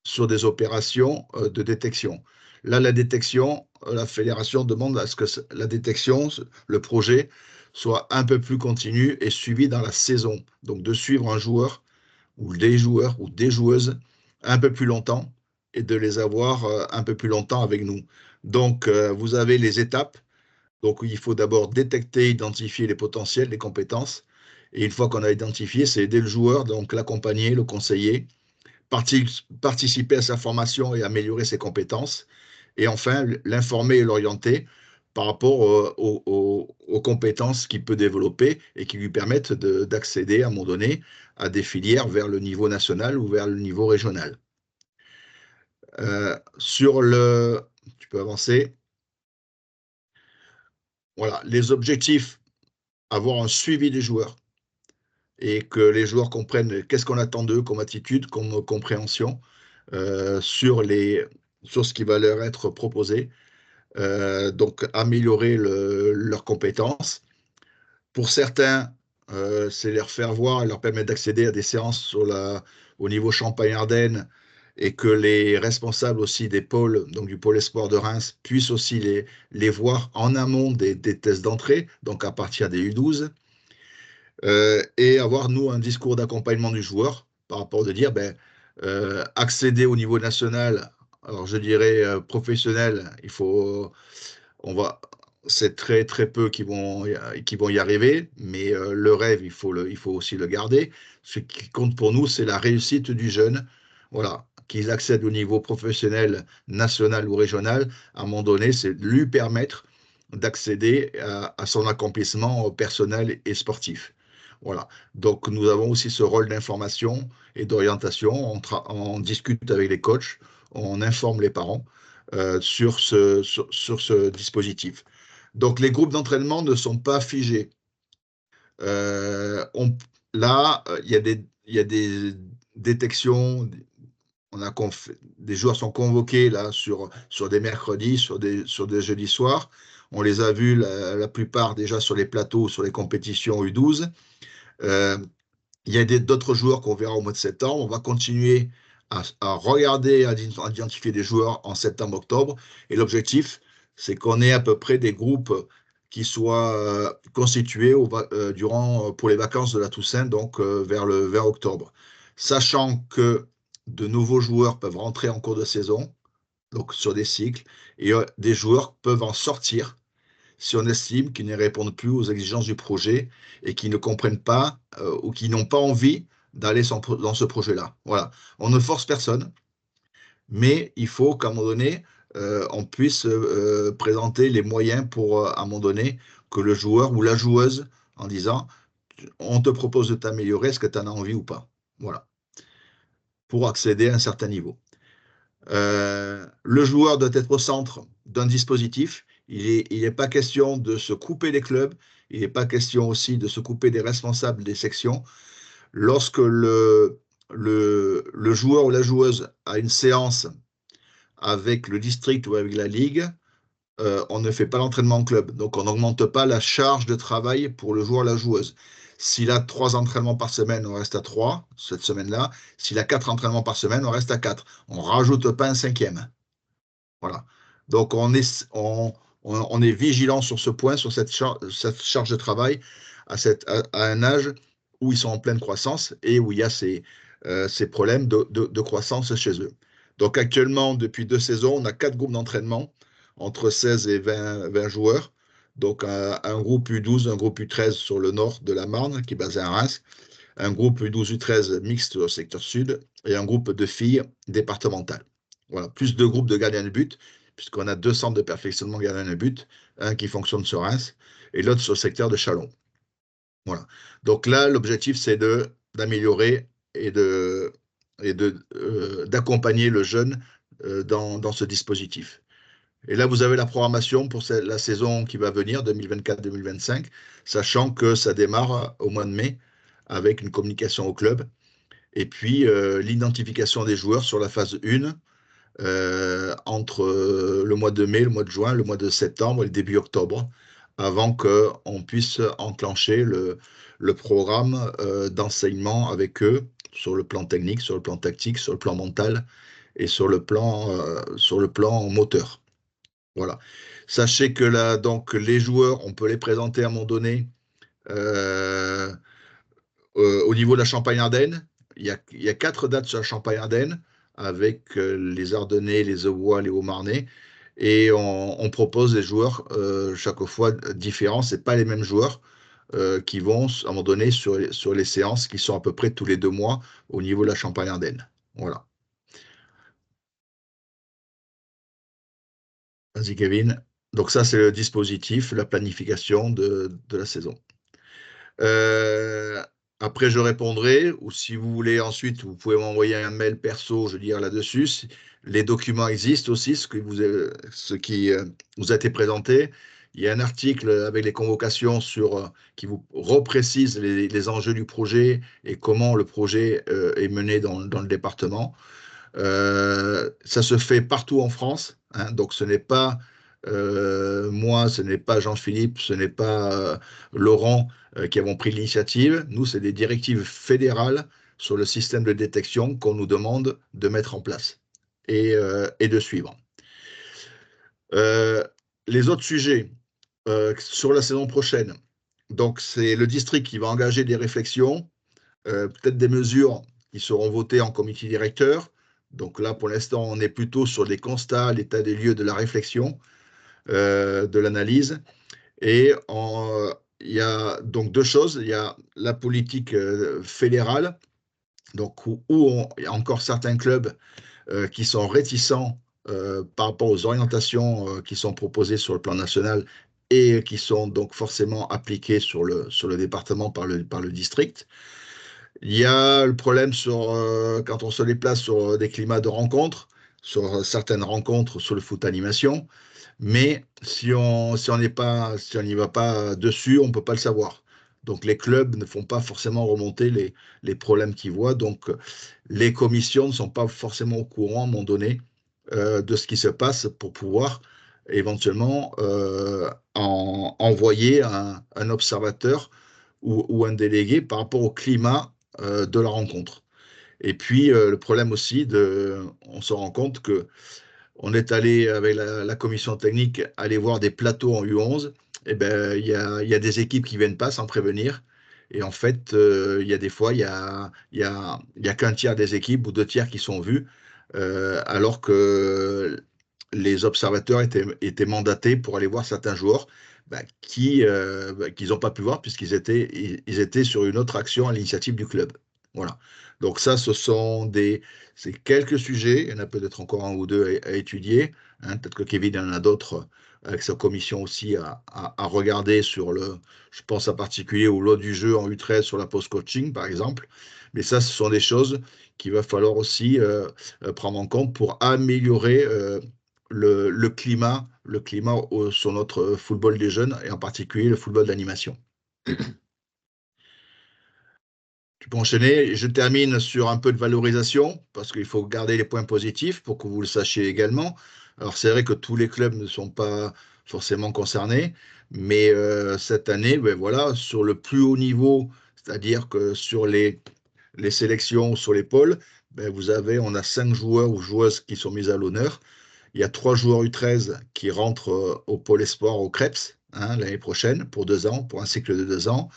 sur des opérations de détection. Là, la détection, la fédération demande à ce que la détection, le projet, soit un peu plus continu et suivi dans la saison. Donc, de suivre un joueur ou des joueurs ou des joueuses un peu plus longtemps et de les avoir un peu plus longtemps avec nous. Donc, vous avez les étapes. Donc, il faut d'abord détecter, identifier les potentiels, les compétences. Et une fois qu'on a identifié, c'est aider le joueur, donc l'accompagner, le conseiller, participer à sa formation et améliorer ses compétences. Et enfin, l'informer et l'orienter par rapport aux compétences qu'il peut développer et qui lui permettent d'accéder à un moment donné à des filières vers le niveau national ou vers le niveau régional. Tu peux avancer. Voilà, les objectifs, avoir un suivi des joueurs et que les joueurs comprennent qu'est-ce qu'on attend d'eux comme attitude, comme compréhension sur ce qui va leur être proposé. Donc, améliorer leurs compétences. Pour certains, c'est leur faire voir et leur permettre d'accéder à des séances au niveau Champagne-Ardenne et que les responsables aussi des pôles, donc du pôle espoir de Reims, puissent aussi les voir en amont des tests d'entrée, donc à partir des U12, et avoir, nous, un discours d'accompagnement du joueur par rapport de dire, accéder au niveau national, alors je dirais professionnel, c'est très très peu qui vont y arriver, mais le rêve, il faut aussi le garder. Ce qui compte pour nous, c'est la réussite du jeune. Voilà, qu'il accède au niveau professionnel, national ou régional, à un moment donné, c'est de lui permettre d'accéder à son accomplissement personnel et sportif. Voilà. Donc, nous avons aussi ce rôle d'information et d'orientation. On discute avec les coachs, on informe les parents sur ce dispositif. Donc, les groupes d'entraînement ne sont pas figés. Là, il y a des détections. Des joueurs sont convoqués là, sur des mercredis, sur des jeudis soirs. On les a vus la plupart déjà sur les plateaux, sur les compétitions U12. Il y a d'autres joueurs qu'on verra au mois de septembre. On va continuer à regarder, à identifier des joueurs en septembre-octobre. Et l'objectif, c'est qu'on ait à peu près des groupes qui soient constitués pour les vacances de la Toussaint, donc vers octobre. Sachant que de nouveaux joueurs peuvent rentrer en cours de saison, donc sur des cycles, et des joueurs peuvent en sortir si on estime qu'ils ne répondent plus aux exigences du projet et qu'ils ne comprennent pas ou qu'ils n'ont pas envie d'aller dans ce projet-là. Voilà. On ne force personne, mais il faut qu'à un moment donné, on puisse présenter les moyens pour, à un moment donné, que le joueur ou la joueuse, en disant, on te propose de t'améliorer, est-ce que tu en as envie ou pas? Voilà. Pour accéder à un certain niveau. Le joueur doit être au centre d'un dispositif. Il n'est pas question de se couper des clubs, il n'est pas question aussi de se couper des responsables des sections. Lorsque le joueur ou la joueuse a une séance avec le district ou avec la ligue, on ne fait pas l'entraînement en club. Donc, on n'augmente pas la charge de travail pour le joueur ou la joueuse. S'il a 3 entraînements par semaine, on reste à 3 cette semaine-là. S'il a 4 entraînements par semaine, on reste à 4. On ne rajoute pas un 5e. Voilà. Donc, on est vigilant sur ce point, sur cette charge de travail à un âge où ils sont en pleine croissance et où il y a ces problèmes de croissance chez eux. Donc, actuellement, depuis 2 saisons, on a 4 groupes d'entraînement entre 16 et 20 joueurs. Donc, un groupe U12, un groupe U13 sur le nord de la Marne, qui est basé à Reims, un groupe U12, U13 mixte au secteur sud et un groupe de filles départementales. Voilà, plus 2 groupes de gardiens de but, puisqu'on a 2 centres de perfectionnement gardiens de but, un qui fonctionne sur Reims et l'autre sur le secteur de Châlons. Voilà. Donc là, l'objectif, c'est d'améliorer et d'accompagner le jeune dans ce dispositif. Et là, vous avez la programmation pour la saison qui va venir, 2024-2025, sachant que ça démarre au mois de mai avec une communication au club. Et puis, l'identification des joueurs sur la phase 1 entre le mois de mai, le mois de juin, le mois de septembre et le début octobre, avant qu'on puisse enclencher le programme d'enseignement avec eux sur le plan technique, sur le plan tactique, sur le plan mental et sur le plan moteur. Voilà. Sachez que là, donc, les joueurs, on peut les présenter à un moment donné au niveau de la Champagne-Ardenne. Il y a 4 dates sur la Champagne-Ardenne avec les Ardennais, les Auvois, les Haut-Marnais. Et on propose des joueurs chaque fois différents. Ce pas les mêmes joueurs qui vont, à un moment donné, sur les séances qui sont à peu près tous les 2 mois au niveau de la Champagne-Ardenne. Voilà. Vas-y, Kevin. Donc ça, c'est le dispositif, la planification de la saison. Après, je répondrai, ou si vous voulez ensuite, vous pouvez m'envoyer un mail perso, je veux dire là-dessus. Les documents existent aussi, ce qui vous a été présenté. Il y a un article avec les convocations qui vous reprécise les enjeux du projet et comment le projet est mené dans le département. Ça se fait partout en France, hein, donc ce n'est pas moi, ce n'est pas Jean-Philippe, ce n'est pas Laurent qui avons pris l'initiative. Nous, c'est des directives fédérales sur le système de détection qu'on nous demande de mettre en place et de suivre. Les autres sujets sur la saison prochaine, donc c'est le district qui va engager des réflexions, peut-être des mesures qui seront votées en comité directeur. Donc là, pour l'instant, on est plutôt sur les constats, l'état des lieux de la réflexion, de l'analyse. Et il y a donc 2 choses. Il y a la politique fédérale, donc où il y a encore certains clubs qui sont réticents par rapport aux orientations qui sont proposées sur le plan national et qui sont donc forcément appliquées sur le département par le district. Il y a le problème quand on se déplace sur des climats de rencontres, sur certaines rencontres sur le foot animation, mais si on n'y va pas dessus, on ne peut pas le savoir. Donc les clubs ne font pas forcément remonter les problèmes qu'ils voient, donc les commissions ne sont pas forcément au courant à un moment donné de ce qui se passe pour pouvoir éventuellement envoyer un observateur ou un délégué par rapport au climat de la rencontre. Et puis, le problème aussi, on se rend compte que on est allé avec la commission technique aller voir des plateaux en U11. Et ben, il y a des équipes qui ne viennent pas sans prévenir. Et en fait, il y a des fois, il y a qu'un tiers des équipes ou 2 tiers qui sont vus, alors que les observateurs étaient mandatés pour aller voir certains joueurs qu'ils n'ont pas pu voir puisqu'ils étaient sur une autre action à l'initiative du club. Voilà. Donc ça, c'est quelques sujets. Il y en a peut-être encore 1 ou 2 à étudier. Hein. Peut-être que Kevin en a d'autres avec sa commission aussi à regarder je pense en particulier au lot du jeu en U13 sur la post-coaching, par exemple. Mais ça, ce sont des choses qu'il va falloir aussi prendre en compte pour améliorer le climat sur notre football des jeunes et en particulier le football d'animation. Tu peux enchaîner. Je termine sur un peu de valorisation parce qu'il faut garder les points positifs pour que vous le sachiez également. Alors, c'est vrai que tous les clubs ne sont pas forcément concernés, mais cette année, ben voilà, sur le plus haut niveau, c'est-à-dire que sur les sélections, sur les pôles, ben on a 5 joueurs ou joueuses qui sont mis à l'honneur. Il y a 3 joueurs U13 qui rentrent au pôle espoir au Krebs l'année prochaine pour 2 ans, pour un cycle de 2 ans.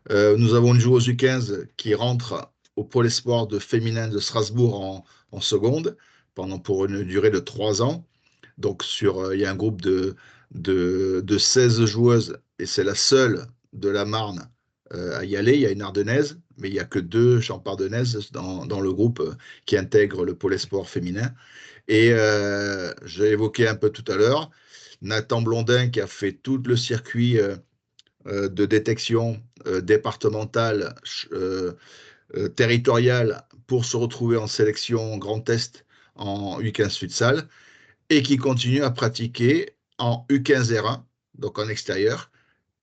Nous avons une joueuse U15 qui rentre au pôle espoir de féminin de Strasbourg en seconde pour une durée de 3 ans. Donc, il y a un groupe de 16 joueuses et c'est la seule de la Marne à y aller. Il y a une Ardennaise, mais il n'y a que 2 Champardonnaises dans le groupe qui intègrent le pôle espoir féminin. Et j'ai évoqué un peu tout à l'heure Nathan Blondin qui a fait tout le circuit de détection départementale, territoriale pour se retrouver en sélection Grand Est en U15 futsal et qui continue à pratiquer en U15 R1, donc en extérieur,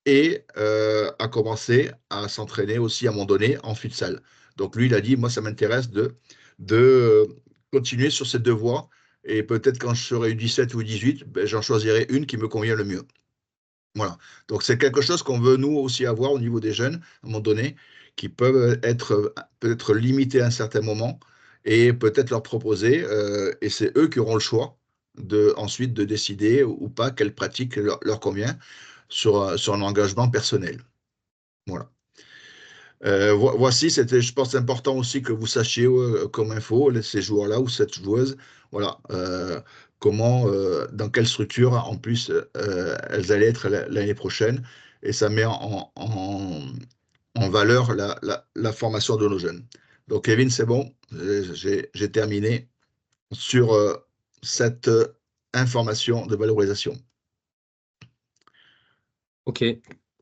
et a commencé à s'entraîner aussi à un moment donné en futsal. Donc lui, il a dit, moi, ça m'intéresse de continuer sur ces 2 voies et peut-être quand je serai U17 ou U18, j'en choisirai une qui me convient le mieux. Voilà. Donc, c'est quelque chose qu'on veut, nous, aussi avoir au niveau des jeunes, à un moment donné, qui peuvent être peut-être limités à un certain moment et peut-être leur proposer, et c'est eux qui auront le choix ensuite de décider ou pas quelle pratique leur convient sur un engagement personnel. Voilà. Voici, je pense, important aussi que vous sachiez comme info, ces joueurs-là ou cette joueuse, voilà, comment, dans quelle structure, en plus, elles allaient être l'année prochaine. Et ça met en valeur la formation de nos jeunes. Donc, Kevin, c'est bon, j'ai terminé sur cette information de valorisation. Ok.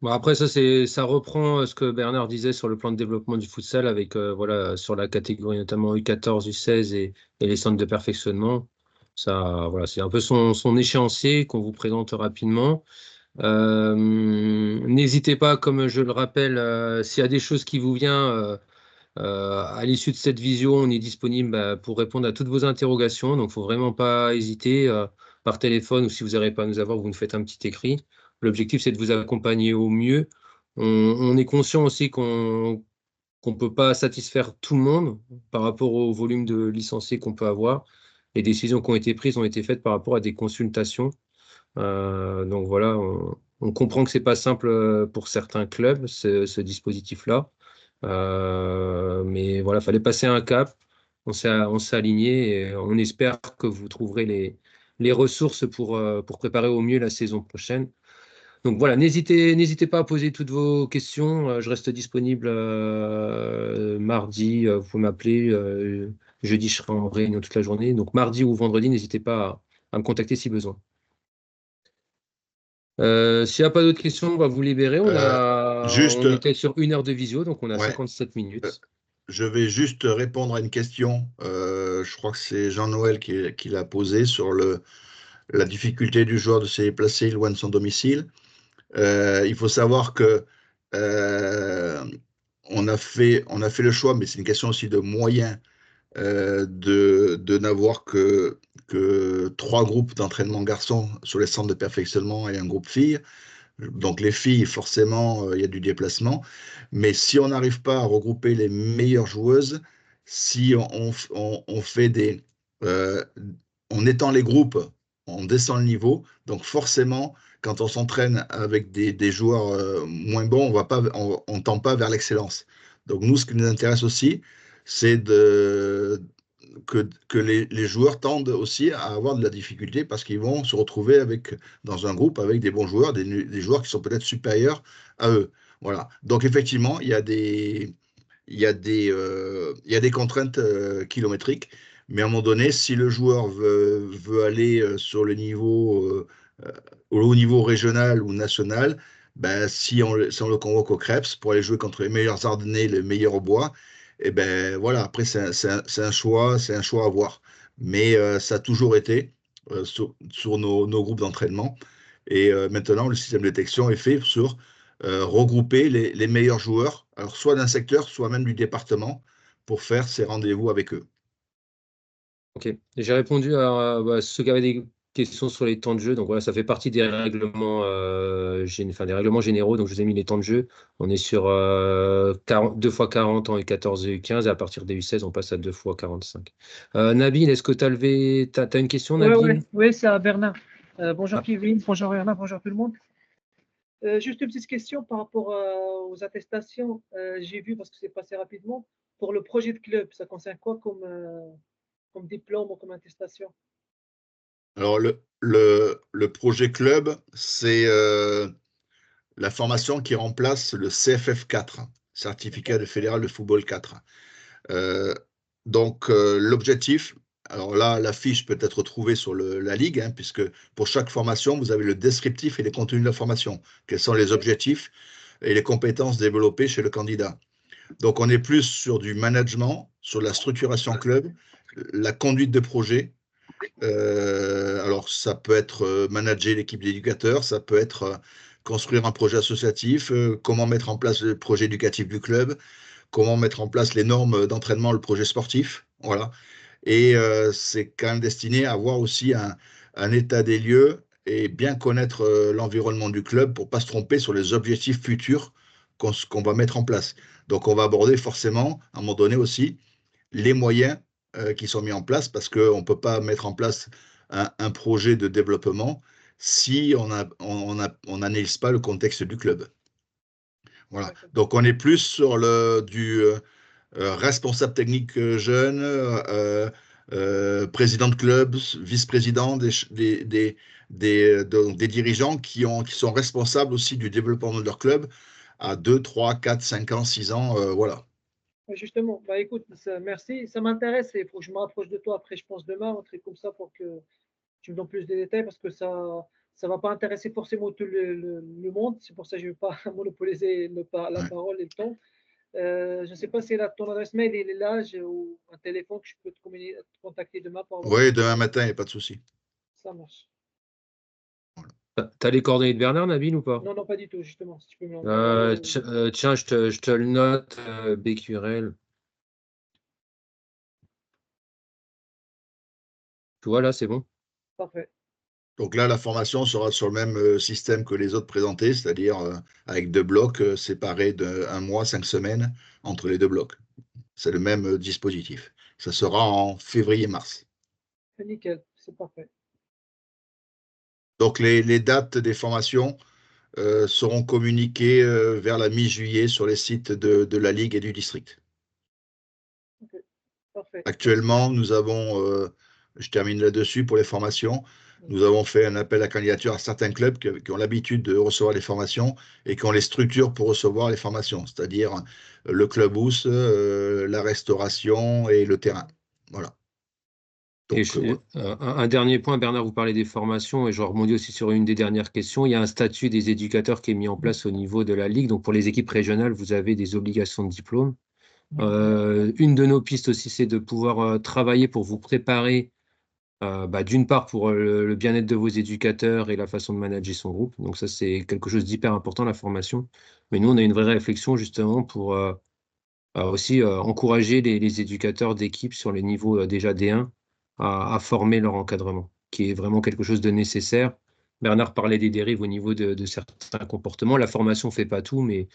Bon, après, ça reprend ce que Bernard disait sur le plan de développement du futsal avec, voilà, sur la catégorie notamment U14, U16 et les centres de perfectionnement. Ça, voilà, c'est un peu son échéancier qu'on vous présente rapidement. N'hésitez pas, comme je le rappelle, s'il y a des choses qui vous viennent à l'issue de cette visio, on est disponible pour répondre à toutes vos interrogations. Donc, il ne faut vraiment pas hésiter par téléphone ou si vous n'arrivez pas à nous avoir, vous nous faites un petit écrit. L'objectif, c'est de vous accompagner au mieux. On est conscient aussi qu'on ne peut pas satisfaire tout le monde par rapport au volume de licenciés qu'on peut avoir. Les décisions qui ont été prises ont été faites par rapport à des consultations. Donc voilà, on comprend que c'est pas simple pour certains clubs, ce dispositif-là. Mais voilà, fallait passer un cap. On s'est aligné et on espère que vous trouverez les ressources pour préparer au mieux la saison prochaine. Donc voilà, n'hésitez pas à poser toutes vos questions. Je reste disponible mardi. Vous pouvez m'appeler. Jeudi, je serai en réunion toute la journée. Donc mardi ou vendredi, n'hésitez pas à me contacter si besoin. S'il n'y a pas d'autres questions, on va vous libérer. Juste, On était sur 1 heure de visio, donc on a ouais, 57 minutes. je vais juste répondre à une question. Je crois que c'est Jean-Noël qui l'a posée sur la difficulté du joueur de se déplacer loin de son domicile. Il faut savoir que on a fait le choix, mais c'est une question aussi de moyens, de n'avoir que 3 groupes d'entraînement garçons sur les centres de perfectionnement et un groupe filles. Donc les filles, forcément, il y a du déplacement. Mais si on n'arrive pas à regrouper les meilleures joueuses, si on fait euh, on étend les groupes, on descend le niveau. Donc forcément, quand on s'entraîne avec des joueurs moins bons, on tend pas vers l'excellence. Donc nous, ce qui nous intéresse aussi, c'est que les joueurs tendent aussi à avoir de la difficulté parce qu'ils vont se retrouver dans un groupe avec des bons joueurs, des joueurs qui sont peut-être supérieurs à eux. Voilà. Donc effectivement, il y a des contraintes kilométriques, mais à un moment donné, si le joueur veut aller sur au haut niveau régional ou national, ben, si on le convoque au Crêpes pour aller jouer contre les meilleurs Ardennais, les meilleurs au bois, et ben voilà, après c'est un choix, c'est un choix à voir. Mais ça a toujours été sur nos groupes d'entraînement. Et maintenant, le système de détection est fait sur regrouper les meilleurs joueurs, alors soit d'un secteur, soit même du département, pour faire ces rendez-vous avec eux. Ok. J'ai répondu à ceux qui avaient des questions sur les temps de jeu. Donc voilà, ça fait partie des règlements, des règlements généraux. Donc je vous ai mis les temps de jeu. On est sur 2 fois 40 en U14 et U15 et à partir des U16, on passe à 2 fois 45. Nabil, est-ce que tu as une question, Nabil? Oui, c'est à Bernard. Bonjour Ah. Kevin, bonjour Bernard, bonjour tout le monde. Juste une petite question par rapport aux attestations. J'ai vu, parce que c'est passé rapidement, pour le projet de club, ça concerne quoi comme diplôme ou comme attestation? Alors, le projet club, c'est la formation qui remplace le CFF 4, Certificat de fédéral de football 4. Donc, l'objectif, alors là, la fiche peut être retrouvée sur la Ligue, hein, puisque pour chaque formation, vous avez le descriptif et les contenus de la formation. Quels sont les objectifs et les compétences développées chez le candidat. Donc, on est plus sur du management, sur la structuration club, la conduite de projet. Alors, ça peut être manager l'équipe d'éducateurs, ça peut être construire un projet associatif, comment mettre en place le projet éducatif du club, comment mettre en place les normes d'entraînement, le projet sportif. Voilà. Et c'est quand même destiné à avoir aussi un état des lieux et bien connaître l'environnement du club pour ne pas se tromper sur les objectifs futurs qu'on va mettre en place. Donc, on va aborder forcément, à un moment donné aussi, les moyens qui sont mis en place parce qu'on ne peut pas mettre en place un projet de développement si on n'analyse pas le contexte du club. Voilà. D'accord. Donc, on est plus sur du responsable technique jeune, président de club, vice-président, des dirigeants qui sont responsables aussi du développement de leur club à 2, 3, 4, 5 ans, 6 ans. Voilà. Justement, bah écoute, merci, ça m'intéresse et il faut que je me rapproche de toi après, je pense demain, un truc comme ça pour que tu me donnes plus de détails parce que ça va pas intéresser forcément tout le monde. C'est pour ça que je ne veux pas monopoliser la Ouais. parole et le temps. Je ne sais pas si ton adresse mail il est là ou un téléphone que je peux te contacter demain pour avoir Oui, plus de demain détails. matin, il n'y a pas de souci. Ça marche. T'as les coordonnées de Bernard, Nabil, ou pas? Non, non, pas du tout, justement. Si tu peux me l'envoyer. Tiens, je te le note, BQRL. Tu vois, là, c'est bon. Parfait. Donc là, la formation sera sur le même système que les autres présentés, c'est-à-dire avec 2 blocs séparés d'1 mois, 5 semaines entre les 2 blocs. C'est le même dispositif. Ça sera en février-mars. Nickel, c'est parfait. Donc les dates des formations seront communiquées vers la mi-juillet sur les sites de la Ligue et du district. Okay. Parfait. Actuellement, nous avons, je termine là-dessus pour les formations, nous avons fait un appel à candidature à certains clubs qui ont l'habitude de recevoir les formations et qui ont les structures pour recevoir les formations, c'est-à-dire le clubhouse, la restauration et le terrain. Voilà. Et Donc, voilà. un dernier point, Bernard, vous parlez des formations et je rebondis aussi sur une des dernières questions. Il y a un statut des éducateurs qui est mis en place au niveau de la Ligue. Donc, pour les équipes régionales, vous avez des obligations de diplôme. Une de nos pistes aussi, c'est de pouvoir travailler pour vous préparer, d'une part, pour le bien-être de vos éducateurs et la façon de manager son groupe. Donc, ça, c'est quelque chose d'hyper important, la formation. Mais nous, on a une vraie réflexion justement pour aussi encourager les éducateurs d'équipe sur les niveaux déjà D1 à former leur encadrement, qui est vraiment quelque chose de nécessaire. Bernard parlait des dérives au niveau de certains comportements. La formation ne fait pas tout, mais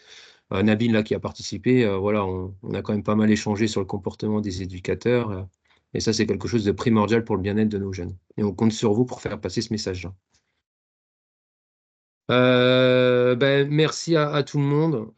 Nabil, là, qui a participé, voilà, on a quand même pas mal échangé sur le comportement des éducateurs. Et ça, c'est quelque chose de primordial pour le bien-être de nos jeunes. Et on compte sur vous pour faire passer ce message-là. Merci à tout le monde.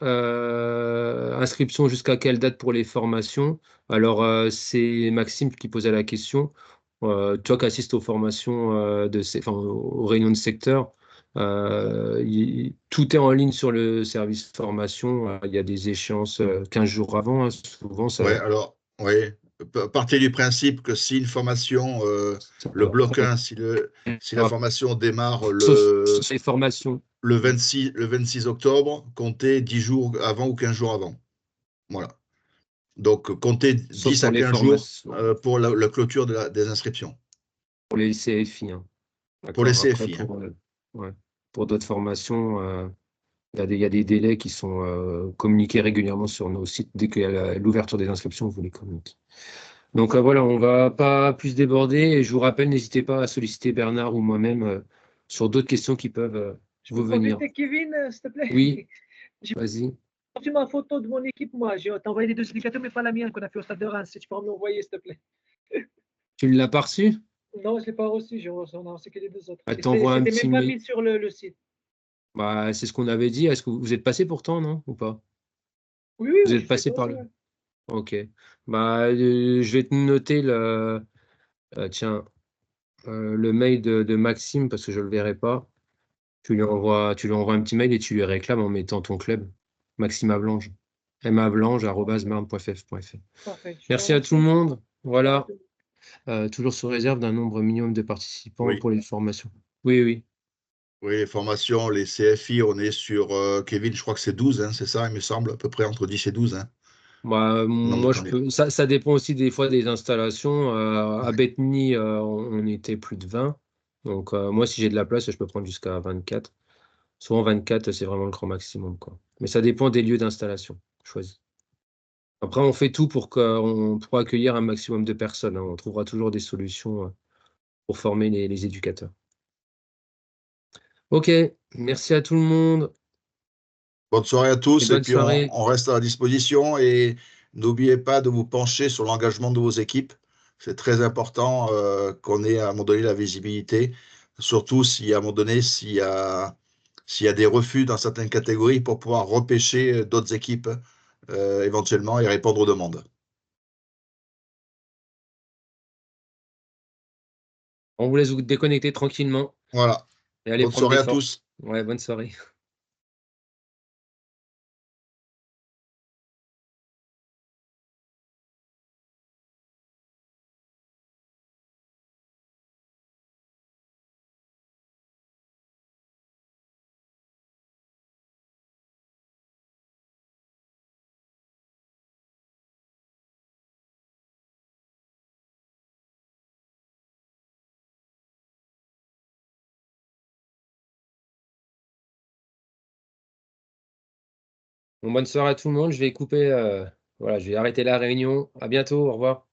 Inscription jusqu'à quelle date pour les formations? Alors, c'est Maxime qui posait la question. Toi qui assistes aux formations, aux réunions de secteur, tout est en ligne sur le service formation. Il y a des échéances 15 jours avant, hein, souvent. Ouais, alors, ouais, partez du principe que si une formation, le bloc 1, si la formation démarre Sauf les formations. le 26 octobre, comptez 10 jours avant ou 15 jours avant. Voilà. Donc, comptez Sauf 10 pour à les 15 jours formations. pour la clôture des inscriptions. Pour les CFI. Hein. Pour les Après, CFI. pour d'autres formations, il y a des délais qui sont communiqués régulièrement sur nos sites. Dès qu'il y a l'ouverture des inscriptions, vous les communiquez. Donc voilà, on ne va pas plus déborder. Et je vous rappelle, n'hésitez pas à solliciter Bernard ou moi-même sur d'autres questions qui peuvent Je vous peux venir. profiter, Kevin, s'il te plaît? Oui, J'ai vas-y. reçu ma photo de mon équipe, moi. J'ai envoyé les 2 éducateurs, mais pas la mienne qu'on a fait au Stade de Reims. Si tu peux me l'envoyer, s'il te plaît. Tu ne l'as pas reçu? Non, je ne l'ai pas reçu. On a reçu que les 2 autres. Elle Et t'envoie un c'était petit même pas mail. mis sur le site. C'est ce qu'on avait dit. Est-ce que vous êtes passé pourtant, non? Ou pas? Oui, oui, Vous oui, êtes je sais passé pas. par le. Ok. Je vais te noter tiens, le mail de Maxime parce que je ne le verrai pas. Tu lui envoies un petit mail et tu lui réclames en mettant ton club. Maxime Avlange. mavlange@marne.ff.fr. Parfait. Merci à tout le monde. Voilà. Merci. Toujours sous réserve d'un nombre minimum de participants Oui. pour les formations. Oui. Oui, les formations, les CFI, on est sur, Kevin, je crois que c'est 12, hein, c'est ça, il me semble, à peu près entre 10 et 12. Hein. Nombre de Moi, candidats. ça dépend aussi des fois des installations. À Bethany, on était plus de 20. Donc, moi, si j'ai de la place, je peux prendre jusqu'à 24. Souvent, 24, c'est vraiment le grand maximum, quoi. Mais ça dépend des lieux d'installation choisis. Après, on fait tout pour accueillir un maximum de personnes. Hein. On trouvera toujours des solutions pour former les éducateurs. Ok, merci à tout le monde. Bonne soirée à tous et Bonne puis soirée. on reste à la disposition et n'oubliez pas de vous pencher sur l'engagement de vos équipes. C'est très important qu'on ait à un moment donné la visibilité, surtout si à un moment donné, s'il y a des refus dans certaines catégories pour pouvoir repêcher d'autres équipes éventuellement et répondre aux demandes. On vous laisse vous déconnecter tranquillement Voilà. et aller Bonne prendre des soirée à forces. tous. Ouais, bonne soirée. Bon, bonne soirée à tout le monde. Je vais couper. Voilà, je vais arrêter la réunion. À bientôt. Au revoir.